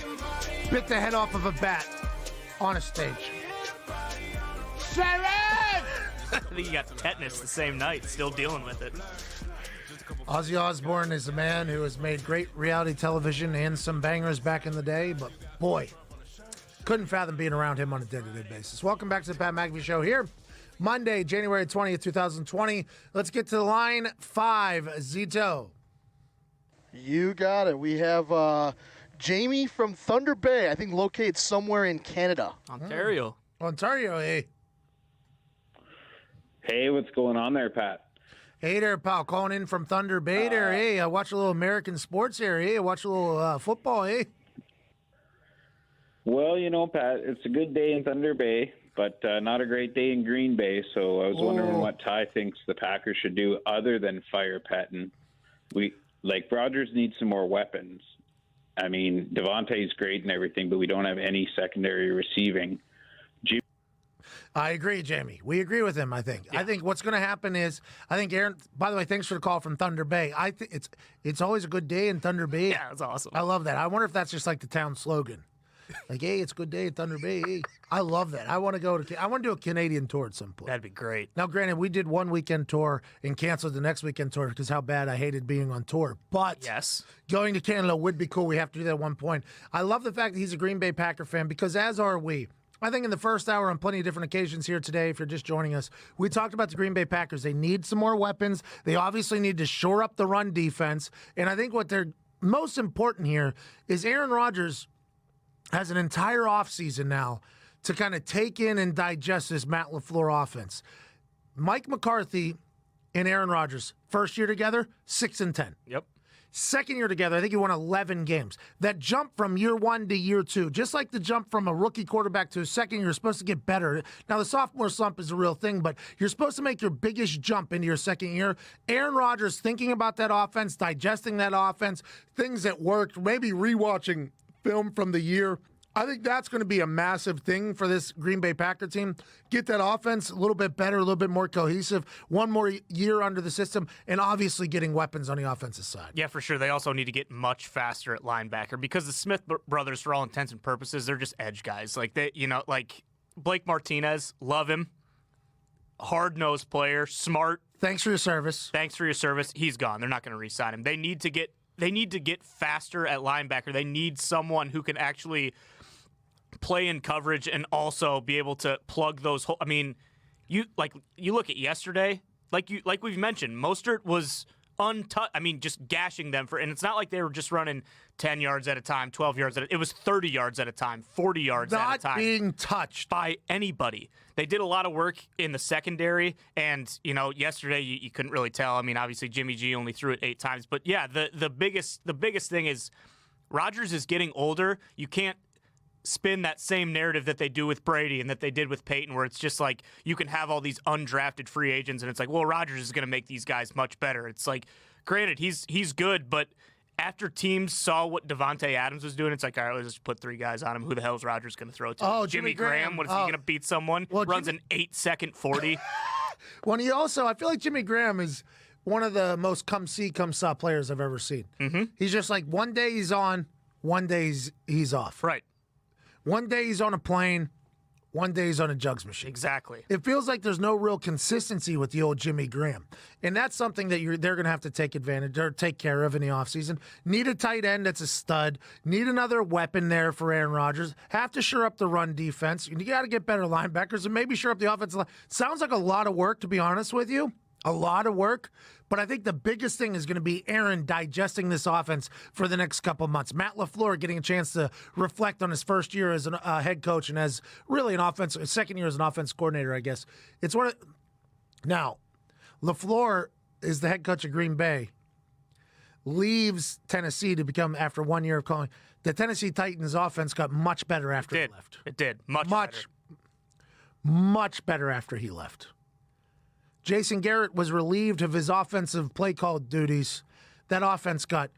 bit the head off of a bat on a stage. Sharon! I think he got tetanus the same night, still dealing with it. Ozzy Osbourne is a man who has made great reality television and some bangers back in the day, but boy, couldn't fathom being around him on a day-to-day basis. Welcome back to the Pat McAfee Show here. Monday, January 20th, 2020. Let's get to line 5, Zito. You got it. We have Jamie from Thunder Bay, I think located somewhere in Canada. Ontario. Ontario, hey. Hey, what's going on there, Pat? Hey there, pal. Calling in from Thunder Bay there. Hey, I watch a little American sports here. Hey, I watch a little football. Hey. Well, you know, Pat, it's a good day in Thunder Bay, but not a great day in Green Bay. So I was wondering what Ty thinks the Packers should do other than fire Patton. Rodgers needs some more weapons. I mean, Devontae's great and everything, but we don't have any secondary receiving. I agree, Jamie. We agree with him, I think. Yeah. I think what's going to happen is, I think Aaron, by the way, thanks for the call from Thunder Bay. I think it's always a good day in Thunder Bay. Yeah, it's awesome. I love that. I wonder if that's just like the town slogan. Like, hey, it's a good day at Thunder Bay. Hey. I love that. I want to do a Canadian tour at some point. That'd be great. Now, granted, we did one weekend tour and canceled the next weekend tour because how bad I hated being on tour. But yes, going to Canada would be cool. We have to do that at one point. I love the fact that he's a Green Bay Packer fan because as are we. I think in the first hour on plenty of different occasions here today, if you're just joining us, we talked about the Green Bay Packers. They need some more weapons. They obviously need to shore up the run defense. And I think what they're most important here is Aaron Rodgers has an entire offseason now to kind of take in and digest this Matt LaFleur offense. Mike McCarthy and Aaron Rodgers, first year together, 6-10. Yep. Second year together, I think he won 11 games. That jump from year one to year two, just like the jump from a rookie quarterback to a second year, you're supposed to get better. Now, the sophomore slump is a real thing, but you're supposed to make your biggest jump into your second year. Aaron Rodgers thinking about that offense, digesting that offense, things that worked, maybe rewatching film from the year. I think that's going to be a massive thing for this Green Bay Packer team. Get that offense a little bit better, a little bit more cohesive, one more year under the system, and obviously getting weapons on the offensive side. Yeah, for sure. They also need to get much faster at linebacker because the Smith brothers, for all intents and purposes, they're just edge guys. Like Blake Martinez, love him. Hard-nosed player, smart. Thanks for your service. Thanks for your service. He's gone. They're not going to re-sign him. They need to get faster at linebacker. They need someone who can actually play in coverage and also be able to plug those holes. I mean, you look at yesterday, like we've mentioned, Mostert was untouched. I mean, just gashing them and it's not like they were just running 10 yards at a time, 12 yards at a time. It was 30 yards at a time, 40 yards at a time. Not being touched by anybody. They did a lot of work in the secondary, and yesterday you couldn't really tell. I mean, obviously Jimmy G only threw it 8 times, but yeah, the biggest thing is Rodgers is getting older. You can't spin that same narrative that they do with Brady and that they did with Peyton, where it's just like you can have all these undrafted free agents and it's like, well, Rodgers is going to make these guys much better. It's like, granted, he's good, but after teams saw what Devontae Adams was doing, it's like, all right, let's just put 3 guys on him. Who the hell is Rodgers going to throw to? Oh, Jimmy Graham. What is he going to beat someone? Well, runs an 8-second 40. When I feel like Jimmy Graham is one of the most come see, come saw players I've ever seen. Mm-hmm. He's just like one day he's on, one day he's off. Right. One day he's on a plane, one day he's on a jugs machine. Exactly. It feels like there's no real consistency with the old Jimmy Graham. And that's something that they're going to have to take advantage or take care of in the offseason. Need a tight end that's a stud. Need another weapon there for Aaron Rodgers. Have to shore up the run defense. You got to get better linebackers and maybe shore up the offensive line. Sounds like a lot of work, to be honest with you. A lot of work, but I think the biggest thing is going to be Aaron digesting this offense for the next couple of months. Matt LaFleur getting a chance to reflect on his first year as a head coach and as really second year as an offense coordinator, I guess. Now, LaFleur is the head coach of Green Bay, leaves Tennessee to become, after 1 year of calling, the Tennessee Titans offense got much better after he left. It did. Much better after he left. Jason Garrett was relieved of his offensive play call duties. That offense got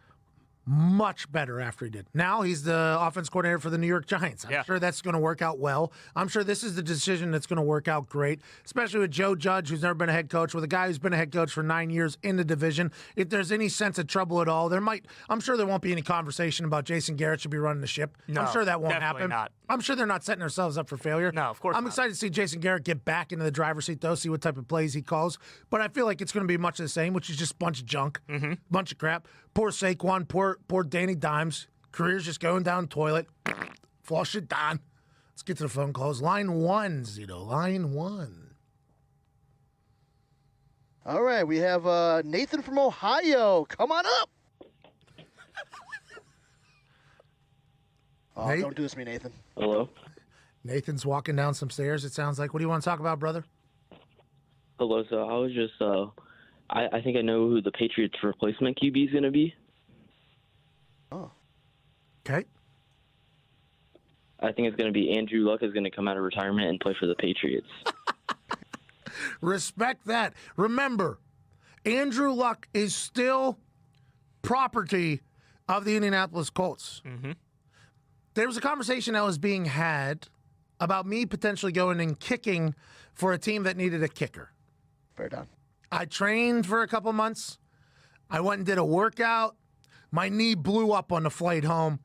much better after he did. Now he's the offense coordinator for the New York Giants. I'm sure that's going to work out well. I'm sure this is the decision that's going to work out great, especially with Joe Judge, who's never been a head coach, with a guy who's been a head coach for 9 years in the division. If there's any sense of trouble at all, I'm sure there won't be any conversation about Jason Garrett should be running the ship. No, I'm sure that won't definitely happen. not. I'm sure they're not setting themselves up for failure. No, of course I'm not. excited to see Jason Garrett get back into the driver's seat, though, see what type of plays he calls. But I feel like it's going to be much the same, which is just a bunch of junk, bunch of crap. Poor Saquon, poor Danny Dimes. Career's just going down the toilet. Flush it down. Let's get to the phone calls. Line 1, Zito. Line 1. All right, we have Nathan from Ohio. Come on up. Oh, Nate? don't do this to me, Nathan. Hello? Nathan's walking down some stairs, it sounds like. What do you want to talk about, brother? Hello, so I was just, I think I know who the Patriots' replacement QB is going to be. Oh. Okay. I think it's going to be Andrew Luck is going to come out of retirement and play for the Patriots. Respect that. Remember, Andrew Luck is still property of the Indianapolis Colts. Mm-hmm. There was a conversation that was being had about me potentially going and kicking for a team that needed a kicker. Fair done. I trained for a couple months. I went and did a workout. My knee blew up on the flight home.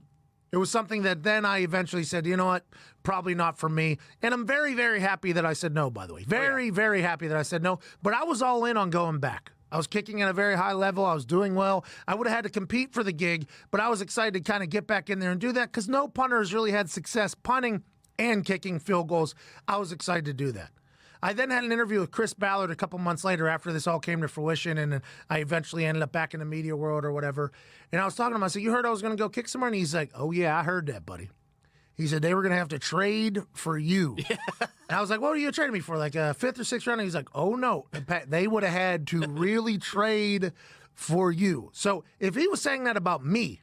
It was something that then I eventually said, you know what, probably not for me. And I'm very, very happy that I said no, by the way. Very, very happy that I said no. But I was all in on going back. I was kicking at a very high level. I was doing well. I would have had to compete for the gig, but I was excited to kind of get back in there and do that because no punter has really had success punting and kicking field goals. I was excited to do that. I then had an interview with Chris Ballard a couple months later after this all came to fruition, and I eventually ended up back in the media world or whatever. And I was talking to him. I said, you heard I was going to go kick somewhere? And he's like, oh, yeah, I heard that, buddy. He said, they were going to have to trade for you. Yeah. And I was like, what are you trading me for, like a 5th or 6th round? And he's like, oh, no. They would have had to really trade for you. So if he was saying that about me,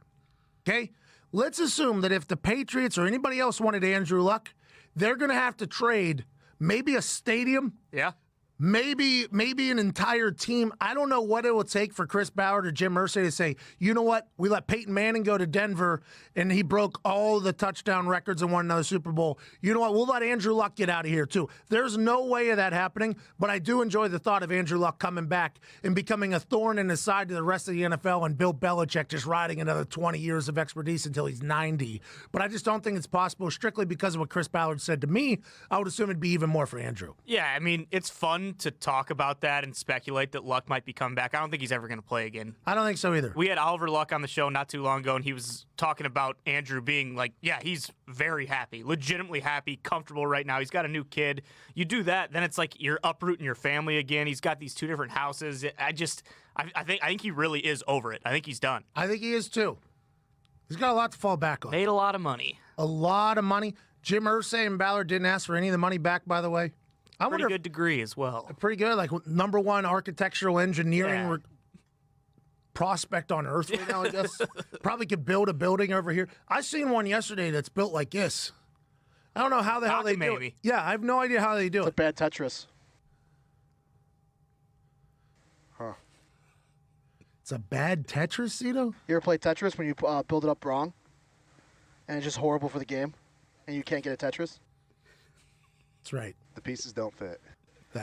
okay, let's assume that if the Patriots or anybody else wanted Andrew Luck, they're going to have to trade maybe a stadium. Yeah. Maybe an entire team. I don't know what it will take for Chris Ballard or Jim Irsay to say, you know what, we let Peyton Manning go to Denver, and he broke all the touchdown records and won another Super Bowl. You know what, we'll let Andrew Luck get out of here, too. There's no way of that happening, but I do enjoy the thought of Andrew Luck coming back and becoming a thorn in the side to the rest of the NFL and Bill Belichick just riding another 20 years of expertise until he's 90. But I just don't think it's possible strictly because of what Chris Ballard said to me. I would assume it'd be even more for Andrew. Yeah, I mean, it's fun to talk about that and speculate that Luck might be coming back. I don't think he's ever going to play again. I don't think so either. We had Oliver Luck on the show not too long ago, and he was talking about Andrew being like, yeah, he's very happy, legitimately happy, comfortable right now. He's got a new kid. You do that, then it's like you're uprooting your family again. He's got these 2 different houses. I think he really is over it. I think he's done. I think he is too. He's got a lot to fall back on. Made a lot of money. A lot of money. Jim Irsay and Ballard didn't ask for any of the money back, by the way. Pretty good degree as well. Pretty good, like #1 architectural engineering prospect on Earth right now, I guess. Probably could build a building over here. I seen one yesterday that's built like this. I don't know how the hell they do it. Yeah, I have no idea how they do it. It's a bad Tetris. Huh. It's a bad Tetris, Zito? You ever play Tetris when you build it up wrong? And it's just horrible for the game? And you can't get a Tetris? That's right. The pieces don't fit.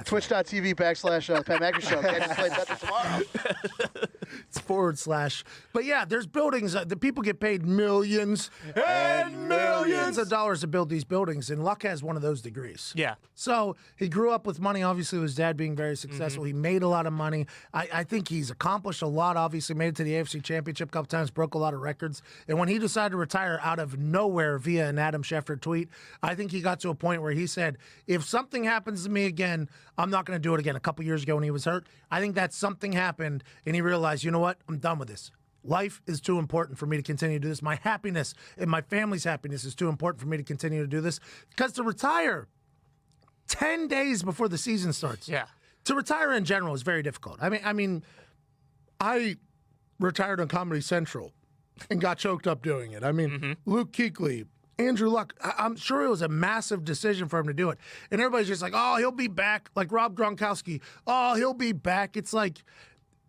Twitch.tv / Pat McAfee Show. Can't just play Tetris tomorrow. It's /. But yeah, there's buildings. The people get paid millions and millions of dollars to build these buildings, and Luck has one of those degrees. Yeah. So he grew up with money, obviously, with his dad being very successful. He made a lot of money. I think he's accomplished a lot, obviously, made it to the AFC Championship a couple times, broke a lot of records. And when he decided to retire out of nowhere via an Adam Schefter tweet, I think he got to a point where he said, if something happens to me again, I'm not going to do it again. A couple years ago when he was hurt, I think that something happened, and he realized, you know what? I'm done with this. Life is too important for me to continue to do this. My happiness and my family's happiness is too important for me to continue to do this. Because to retire 10 days before the season starts, to retire in general is very difficult. I mean, I retired on Comedy Central and got choked up doing it. I mean, Luke Kuechly, Andrew Luck, I'm sure it was a massive decision for him to do it. And everybody's just like, oh, he'll be back. Like Rob Gronkowski, oh, he'll be back. It's like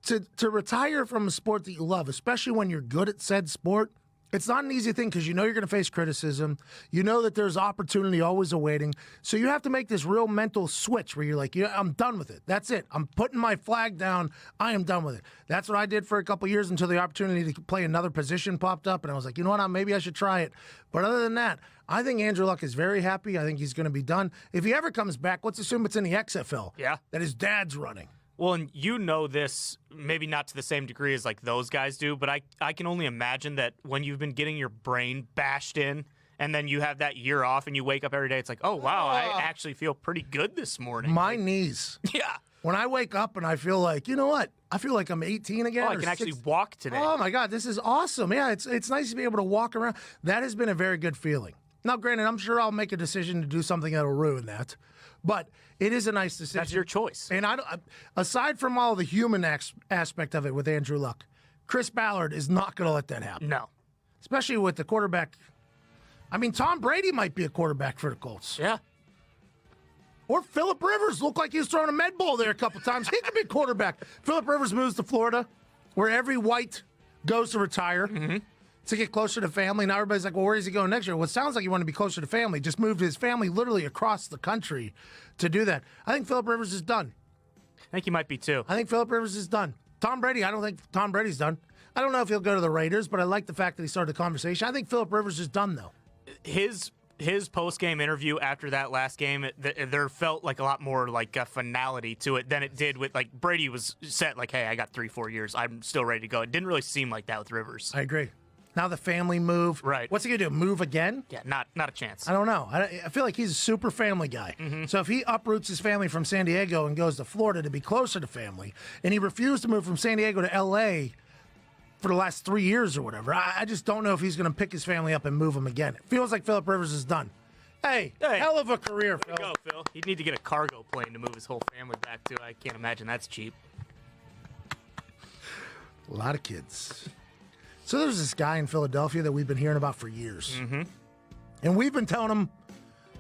to retire from a sport that you love, especially when you're good at said sport, it's not an easy thing because you know you're going to face criticism. You know that there's opportunity always awaiting. So you have to make this real mental switch where you're like, yeah, I'm done with it. That's it. I'm putting my flag down. I am done with it. That's what I did for a couple years until the opportunity to play another position popped up. And I was like, you know what? Maybe I should try it. But other than that, I think Andrew Luck is very happy. I think he's going to be done. If he ever comes back, let's assume it's in the XFL. Yeah. That his dad's running. Well, and you know this, maybe not to the same degree as like those guys do, but I can only imagine that when you've been getting your brain bashed in and then you have that year off and you wake up every day, it's like, oh, wow, I actually feel pretty good this morning. My knees. Yeah. When I wake up and I feel like, you know what? I feel like I'm 18 again. Oh, I can actually walk today. Oh, my God, this is awesome. Yeah, it's nice to be able to walk around. That has been a very good feeling. Now, granted, I'm sure I'll make a decision to do something that'll ruin that. But it is a nice decision. That's your choice. And aside from all the human aspect of it with Andrew Luck, Chris Ballard is not going to let that happen. No. Especially with the quarterback. I mean, Tom Brady might be a quarterback for the Colts. Yeah. Or Phillip Rivers looked like he was throwing a med ball there a couple times. He could be quarterback. Phillip Rivers moves to Florida, where every white goes to retire. To get closer to family. Now everybody's like, well, where is he going next year? Well, it sounds like he wanted to be closer to family. Just moved his family literally across the country to do that. I think Phillip Rivers is done. I think he might be too. I think Phillip Rivers is done. Tom Brady, I don't think Tom Brady's done. I don't know if he'll go to the Raiders, but I like the fact that he started the conversation. I think Phillip Rivers is done, though. His post-game interview after that last game, there felt like a lot more like a finality to it than it did with, like, Brady was set like, hey, I got 3-4 years. I'm still ready to go. It didn't really seem like that with Rivers. I agree. Now the family move. Right. What's he going to do, move again? Yeah, not a chance. I don't know. I feel like he's a super family guy. So if he uproots his family from San Diego and goes to Florida to be closer to family, and he refused to move from San Diego to L.A. for the last 3 years or whatever, I just don't know if he's going to pick his family up and move them again. It feels like Phillip Rivers is done. Hey, hell of a career, Phil. There you go, Phil. He'd need to get a cargo plane to move his whole family back to. I can't imagine that's cheap. A lot of kids. So there's this guy in Philadelphia that we've been hearing about for years. And we've been telling him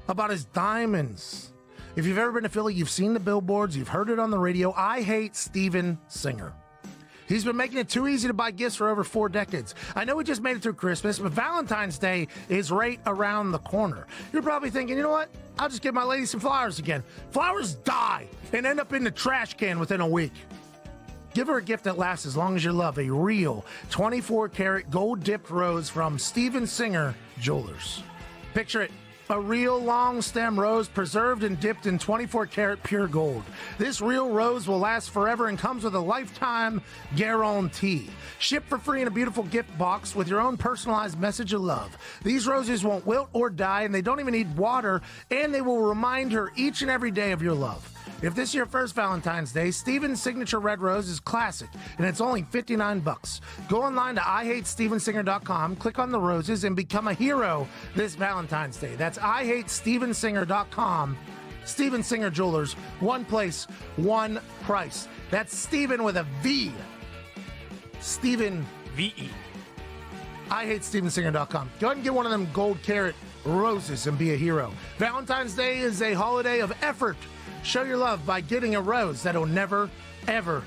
about his diamonds. If you've ever been to Philly, you've seen the billboards, you've heard it on the radio. I hate Steven Singer. He's been making it too easy to buy gifts for over 4 decades. I know we just made it through Christmas, but Valentine's Day is right around the corner. You're probably thinking, you know what? I'll just give my lady some flowers again. Flowers die and end up in the trash can within a week. Give her a gift that lasts as long as you love. A real 24-karat gold-dipped rose from Steven Singer Jewelers. Picture it. A real long-stem rose preserved and dipped in 24-karat pure gold. This real rose will last forever and comes with a lifetime guarantee. Shipped for free in a beautiful gift box with your own personalized message of love. These roses won't wilt or die, and they don't even need water, and they will remind her each and every day of your love. If this is your first Valentine's Day, Steven's signature red rose is classic, and it's only $59. Go online to IHateStevenSinger.com, click on the roses, and become a hero this Valentine's Day. That's IHateStevenSinger.com. Steven Singer Jewelers, one place, one price. That's Steven with a V. Steven V-E. IHateStevenSinger.com. Go ahead and get one of them gold carat roses and be a hero. Valentine's Day is a holiday of effort. Show your love by getting a rose that'll never, ever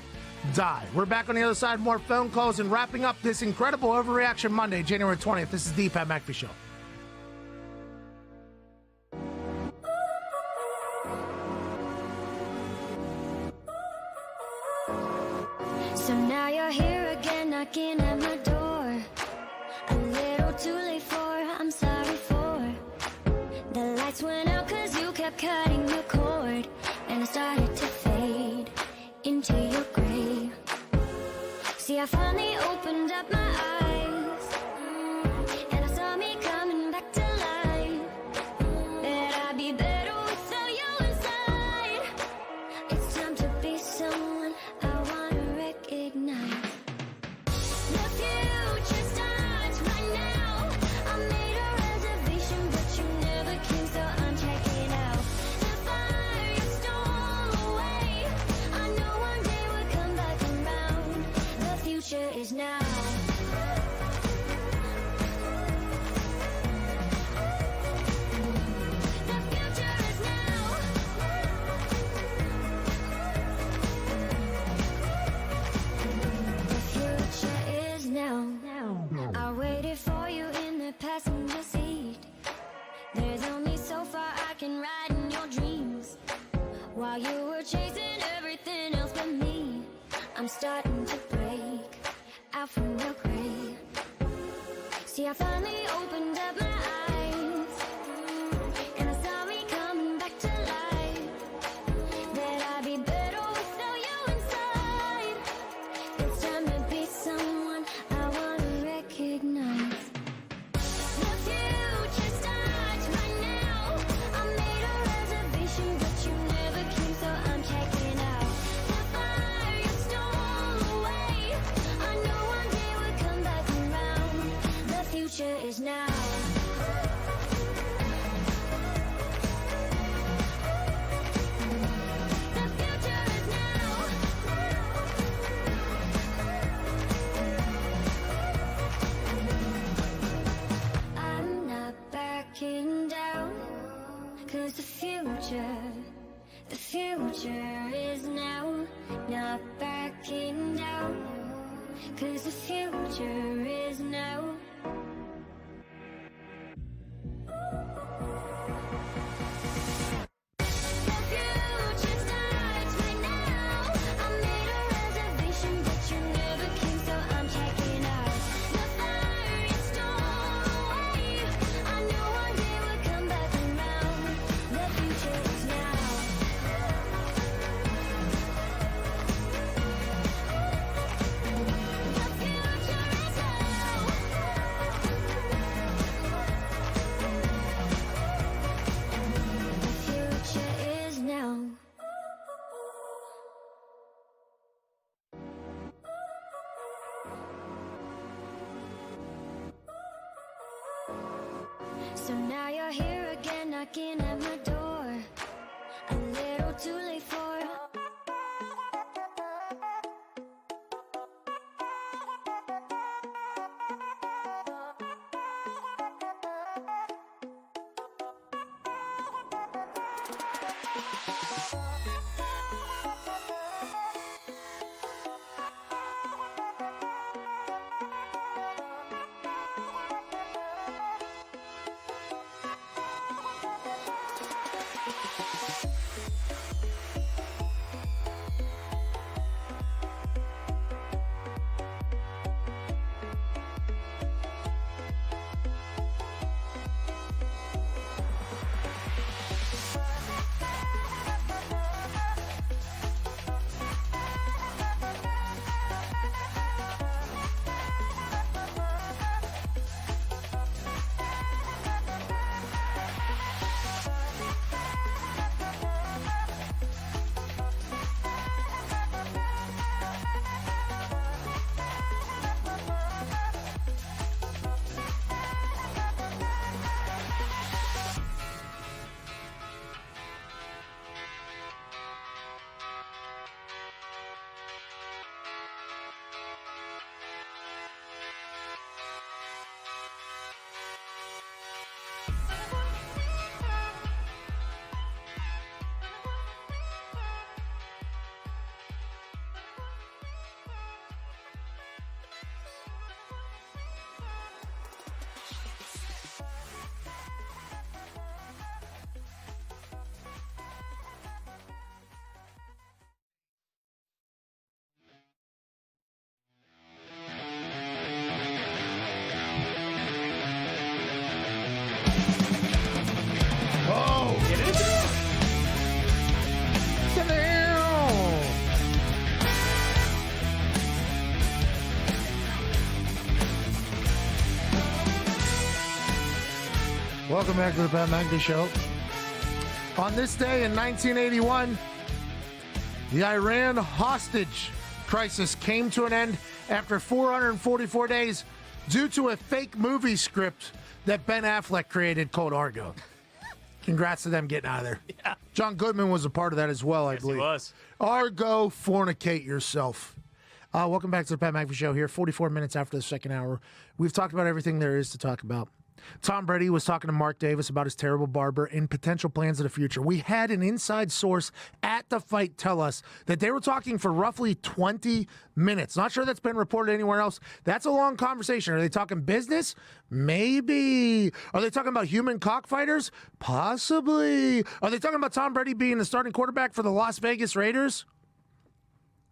die. We're back on the other side. More phone calls and wrapping up this incredible Overreaction Monday, January 20th. This is the Pat McAfee Show. So now you're here again, knocking at my door. A little too late for, I'm sorry for. The lights went out 'cause you kept cutting the cord. And I started to fade into your gray. See, I finally opened up my eyes, and I saw me coming back to life. That I'd be better without you inside. can ride in your dreams. While you were chasing everything else but me, I'm starting to break out from your grave. See, I finally opened up my eyes, and I saw me coming back to life. That I'd be better without you inside. It's time to be someone I want to recognize. The future starts right now. I made a reservation, but you never came, so I'm checking out. The fire you stole away, I knew one day would come back around. The future is now. The future is now. I'm not backing down, 'cause the future is now. Not backing down, 'cause the future is now. The future starts right now. I made a reservation, but you never came, so I'm checking out. The fire you stole away, I knew one day would come back around. The future is now. The future is now. The future is now. So now you're here again, knocking at my door. A little too late for Welcome back to the Pat McAfee Show. On this day in 1981, the Iran hostage crisis came to an end after 444 days due to a fake movie script that Ben Affleck created called Argo. Congrats to them getting out of there. Yeah. John Goodman was a part of that as well, I believe. He was. Argo, fornicate yourself. Welcome back to the Pat McAfee Show here, 44 minutes after the second hour. We've talked about everything there is to talk about. Tom Brady was talking to Mark Davis about his terrible barber and potential plans in the future. We had an inside source at the fight tell us that they were talking for roughly 20 minutes. Not sure that's been reported anywhere else. That's a long conversation. Are they talking business? Maybe. Are they talking about human cockfighters? Possibly. Are they talking about Tom Brady being the starting quarterback for the Las Vegas Raiders?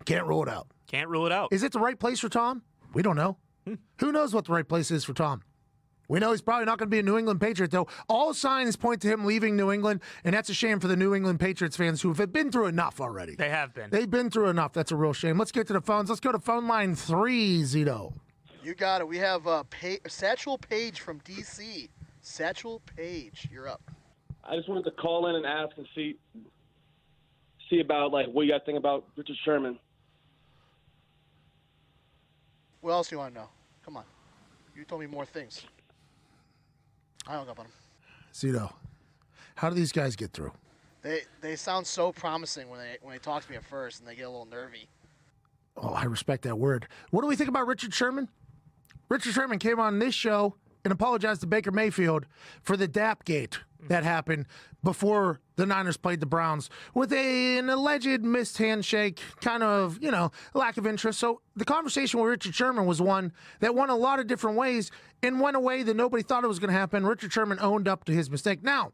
Can't rule it out. Can't rule it out. Is it the right place for Tom? We don't know. Who knows what the right place is for Tom? We know he's probably not going to be a New England Patriot, though. All signs point to him leaving New England, and that's a shame for the New England Patriots fans who have been through enough already. They have been. They've been through enough. That's a real shame. Let's get to the phones. Let's go to phone line 3, Zito. You got it. We have Satchel Paige from D.C. Satchel Paige, you're up. I just wanted to call in and ask and see about like what you guys think about Richard Sherman. What else do you want to know? Come on. You told me more things. I hung up on him. Zito, how do these guys get through? They sound so promising when they talk to me at first, and they get a little nervy. Oh, I respect that word. What do we think about Richard Sherman? Richard Sherman came on this show and apologized to Baker Mayfield for the Dapgate that happened before the Niners played the Browns with an alleged missed handshake, kind of, lack of interest. So the conversation with Richard Sherman was one that went a lot of different ways and went a way that nobody thought it was going to happen. Richard Sherman owned up to his mistake. Now,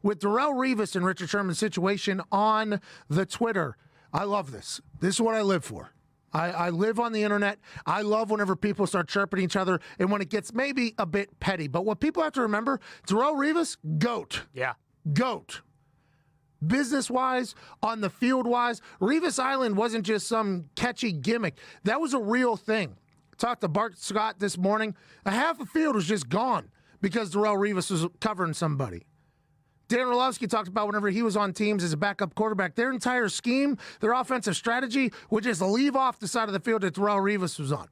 with Darrelle Revis and Richard Sherman's situation on the Twitter, I love this. This is what I live for. I live on the internet. I love whenever people start chirping each other and when it gets maybe a bit petty. But what people have to remember, Darrelle Revis, GOAT. Yeah. GOAT. Business-wise, on the field-wise, Revis Island wasn't just some catchy gimmick. That was a real thing. Talked to Bart Scott this morning. A half a field was just gone because Darrelle Revis was covering somebody. Dan Orlovsky talked about whenever he was on teams as a backup quarterback, their entire scheme, their offensive strategy would just leave off the side of the field that Darrelle Revis was on.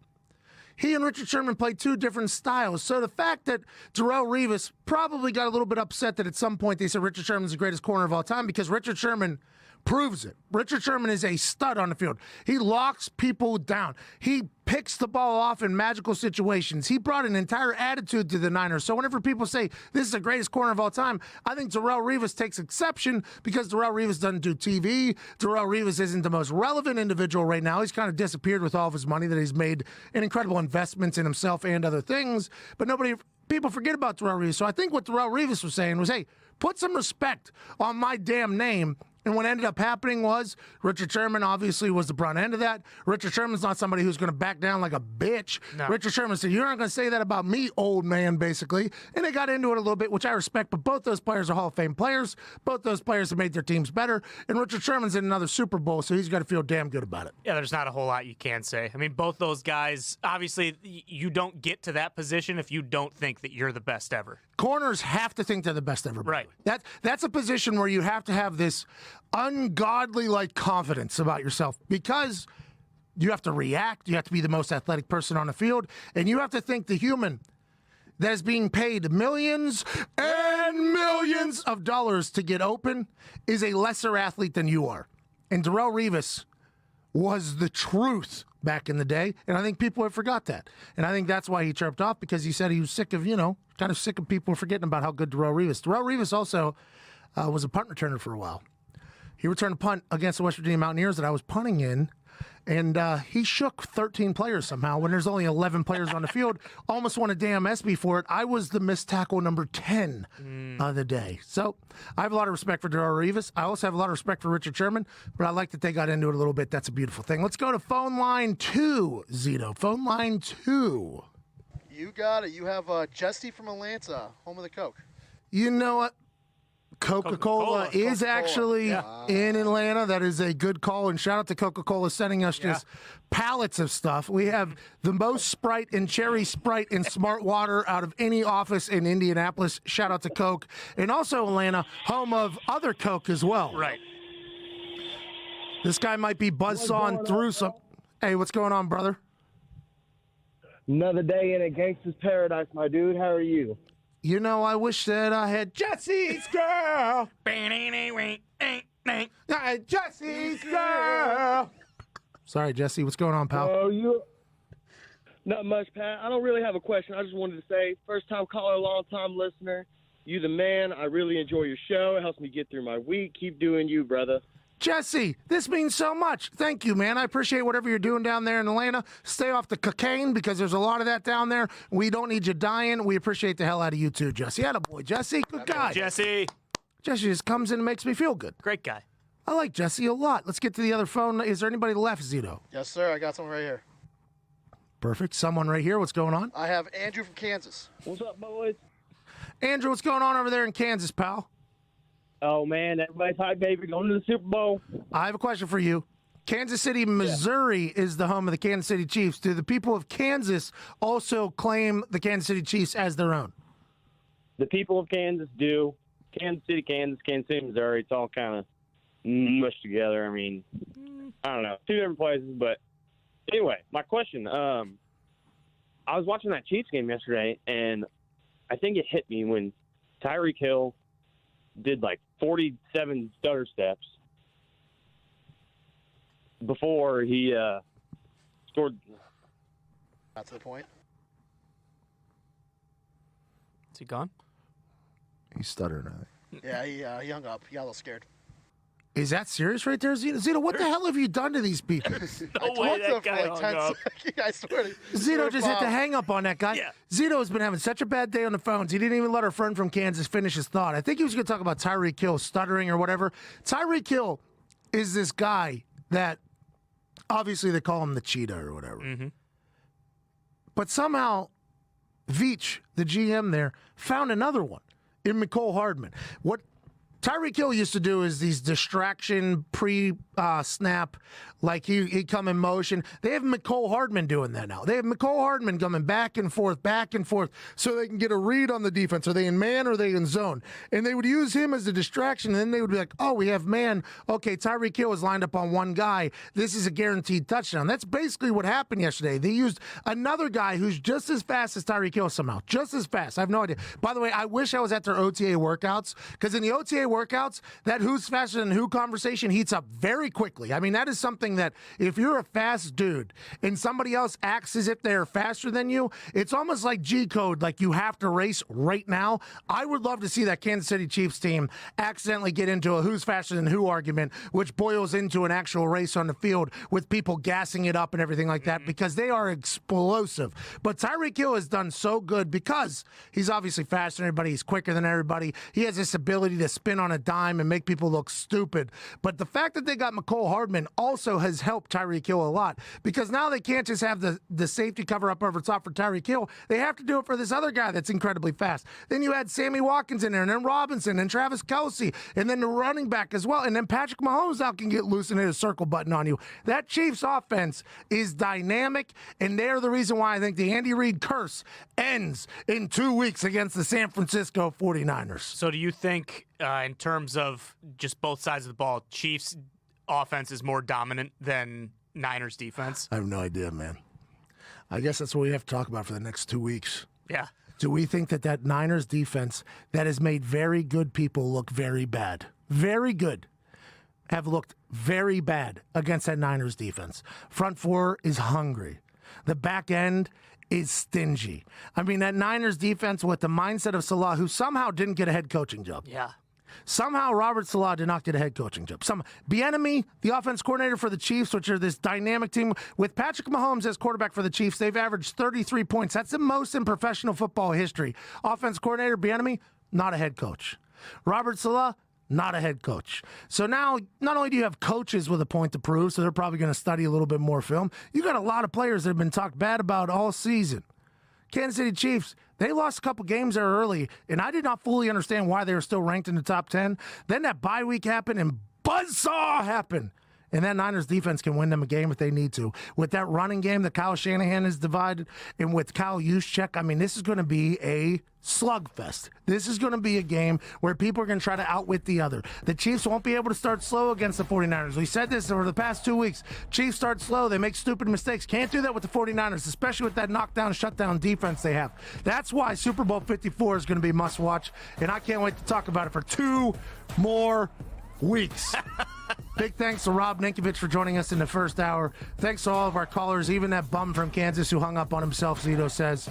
He and Richard Sherman played two different styles. So the fact that Darrelle Revis probably got a little bit upset that at some point they said Richard Sherman's the greatest corner of all time because Richard Sherman proves it. Richard Sherman is a stud on the field. He locks people down. He picks the ball off in magical situations. He brought an entire attitude to the Niners. So whenever people say this is the greatest corner of all time, I think Darrelle Revis takes exception because Darrelle Revis doesn't do TV. Darrelle Revis isn't the most relevant individual right now. He's kind of disappeared with all of his money that he's made in incredible investments in himself and other things. But people forget about Darrelle Revis. So I think what Darrelle Revis was saying was, hey, put some respect on my damn name. And what ended up happening was Richard Sherman obviously was the brunt end of that. Richard Sherman's not somebody who's going to back down like a bitch. No. Richard Sherman said, you're not going to say that about me, old man, basically. And they got into it a little bit, which I respect. But both those players are Hall of Fame players. Both those players have made their teams better. And Richard Sherman's in another Super Bowl, so he's got to feel damn good about it. Yeah, there's not a whole lot you can say. I mean, both those guys, obviously, you don't get to that position if you don't think that you're the best ever. Corners have to think they're the best ever. Right. That's a position where you have to have this ungodly like confidence about yourself because you have to react. You have to be the most athletic person on the field, and you have to think the human that is being paid millions and millions of dollars to get open is a lesser athlete than you are. And Darrelle Revis was the truth back in the day, and I think people have forgot that. And I think that's why he chirped off, because he said he was sick of, kind of sick of people forgetting about how good Darrelle Revis. Darrelle Revis also was a punt returner for a while. He returned a punt against the West Virginia Mountaineers that I was punting in, and he shook 13 players somehow when there's only 11 players on the field. Almost won a damn SB for it. I was the missed tackle number 10 of the day. So I have a lot of respect for Darrelle Revis. I also have a lot of respect for Richard Sherman, but I like that they got into it a little bit. That's a beautiful thing. Let's go to phone line 2, Zito. Phone line 2. You got it. You have Jesse from Atlanta, home of the Coke. You know what? Coca-Cola is actually in Atlanta. That is a good call, and shout out to Coca-Cola sending us just pallets of stuff. We have the most Sprite and Cherry Sprite and Smart Water out of any office in Indianapolis. Shout out to Coke. And also Atlanta, home of other Coke as well. Right. This guy might be buzzsawing through some... Hey, what's going on, brother? Another day in a gangster's paradise, my dude. How are you? You know, I wish that I had Jesse's girl. Jesse's girl. Sorry, Jesse. What's going on, pal? Oh, Not much, Pat. I don't really have a question. I just wanted to say, first-time caller, long-time listener, you the man. I really enjoy your show. It helps me get through my week. Keep doing you, brother. Jesse, this means so much. Thank you, man. I appreciate whatever you're doing down there in Atlanta. Stay off the cocaine because there's a lot of that down there. We don't need you dying. We appreciate the hell out of you too, Jesse. Attaboy, Jesse. Good guy. Jesse. Jesse just comes in and makes me feel good. Great guy. I like Jesse a lot. Let's get to the other phone. Is there anybody left, Zito? Yes, sir. I got someone right here. Perfect. Someone right here. What's going on? I have Andrew from Kansas. What's up, boys? Andrew, what's going on over there in Kansas, pal? Oh, man, everybody's hype, baby. Going to the Super Bowl. I have a question for you. Kansas City, Missouri is the home of the Kansas City Chiefs. Do the people of Kansas also claim the Kansas City Chiefs as their own? The people of Kansas do. Kansas City, Missouri. It's all kind of mushed together. I mean, I don't know. Two different places. But anyway, my question. I was watching that Chiefs game yesterday, and I think it hit me when Tyreek Hill did like 47 stutter steps before he scored. Got to the point. Is he gone? He's stuttering, I think. Yeah, he hung up. He got a little scared. Is that serious right there, Zito? Zito, what the hell have you done to these people? I talked to him for like 10 seconds. I swear to Zito just hit the hang up on that guy. Yeah. Zito has been having such a bad day on the phones. He didn't even let our friend from Kansas finish his thought. I think he was going to talk about Tyreek Hill stuttering or whatever. Tyreek Hill is this guy that obviously they call him the cheetah or whatever. Mm-hmm. But somehow Veach, the GM there, found another one in McCole Hardman. What Tyreek Hill used to do is these distraction pre-snap, like he'd come in motion. They have McCole Hardman doing that now. They have McCole Hardman coming back and forth, so they can get a read on the defense. Are they in man or are they in zone? And they would use him as a distraction, and then they would be like, oh, we have man. Okay, Tyreek Hill is lined up on one guy. This is a guaranteed touchdown. That's basically what happened yesterday. They used another guy who's just as fast as Tyreek Hill somehow. Just as fast. I have no idea. By the way, I wish I was at their OTA workouts, because in the OTA workouts, that who's faster than who conversation heats up very quickly. I mean, that is something that if you're a fast dude and somebody else acts as if they're faster than you, it's almost like G-code, like you have to race right now. I would love to see that Kansas City Chiefs team accidentally get into a who's faster than who argument, which boils into an actual race on the field with people gassing it up and everything like that, because they are explosive. But Tyreek Hill has done so good because he's obviously faster than everybody. He's quicker than everybody. He has this ability to spin on a dime and make people look stupid. But the fact that they got McCole Hardman also has helped Tyreek Hill a lot, because now they can't just have the safety cover up over top for Tyreek Hill. They have to do it for this other guy that's incredibly fast. Then you had Sammy Watkins in there, and then Robinson, and Travis Kelce, and then the running back as well. And then Patrick Mahomes now can get loose and hit a circle button on you. That Chiefs offense is dynamic, and they're the reason why I think the Andy Reid curse ends in 2 weeks against the San Francisco 49ers. So do you think, in terms of just both sides of the ball, Chiefs offense is more dominant than Niners defense? I have no idea, man. I guess that's what we have to talk about for the next 2 weeks. Yeah. Do we think that Niners defense that has made very good people look very bad, have looked very bad against that Niners defense? Front four is hungry. The back end is stingy. I mean, that Niners defense with the mindset of Salah, who somehow didn't get a head coaching job. Yeah. Somehow Robert Salah did not get a head coaching job. Bieniemy, the offense coordinator for the Chiefs, which are this dynamic team, with Patrick Mahomes as quarterback for the Chiefs, they've averaged 33 points. That's the most in professional football history. Offense coordinator, Bieniemy, not a head coach. Robert Salah, not a head coach. So now, not only do you have coaches with a point to prove, so they're probably going to study a little bit more film, you got a lot of players that have been talked bad about all season. Kansas City Chiefs, they lost a couple games there early, and I did not fully understand why they were still ranked in the top 10. Then that bye week happened, and buzzsaw happened. And that Niners defense can win them a game if they need to. With that running game that Kyle Shanahan has divided, and with Kyle Juszczyk, I mean, this is going to be a slugfest. This is going to be a game where people are going to try to outwit the other. The Chiefs won't be able to start slow against the 49ers. We said this over the past 2 weeks. Chiefs start slow. They make stupid mistakes. Can't do that with the 49ers, especially with that knockdown, shutdown defense they have. That's why Super Bowl 54 is going to be must-watch, and I can't wait to talk about it for 2 more weeks. Big thanks to Rob Ninkovich for joining us in the first hour. Thanks to all of our callers, even that bum from Kansas who hung up on himself, Zito says.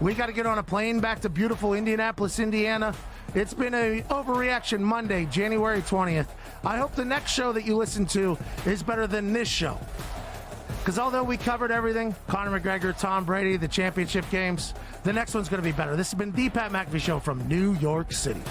We got to get on a plane back to beautiful Indianapolis, Indiana. It's been a Overreaction Monday, January 20th. I hope the next show that you listen to is better than this show. Because although we covered everything, Conor McGregor, Tom Brady, the championship games, the next one's going to be better. This has been the Pat McAfee Show from New York City.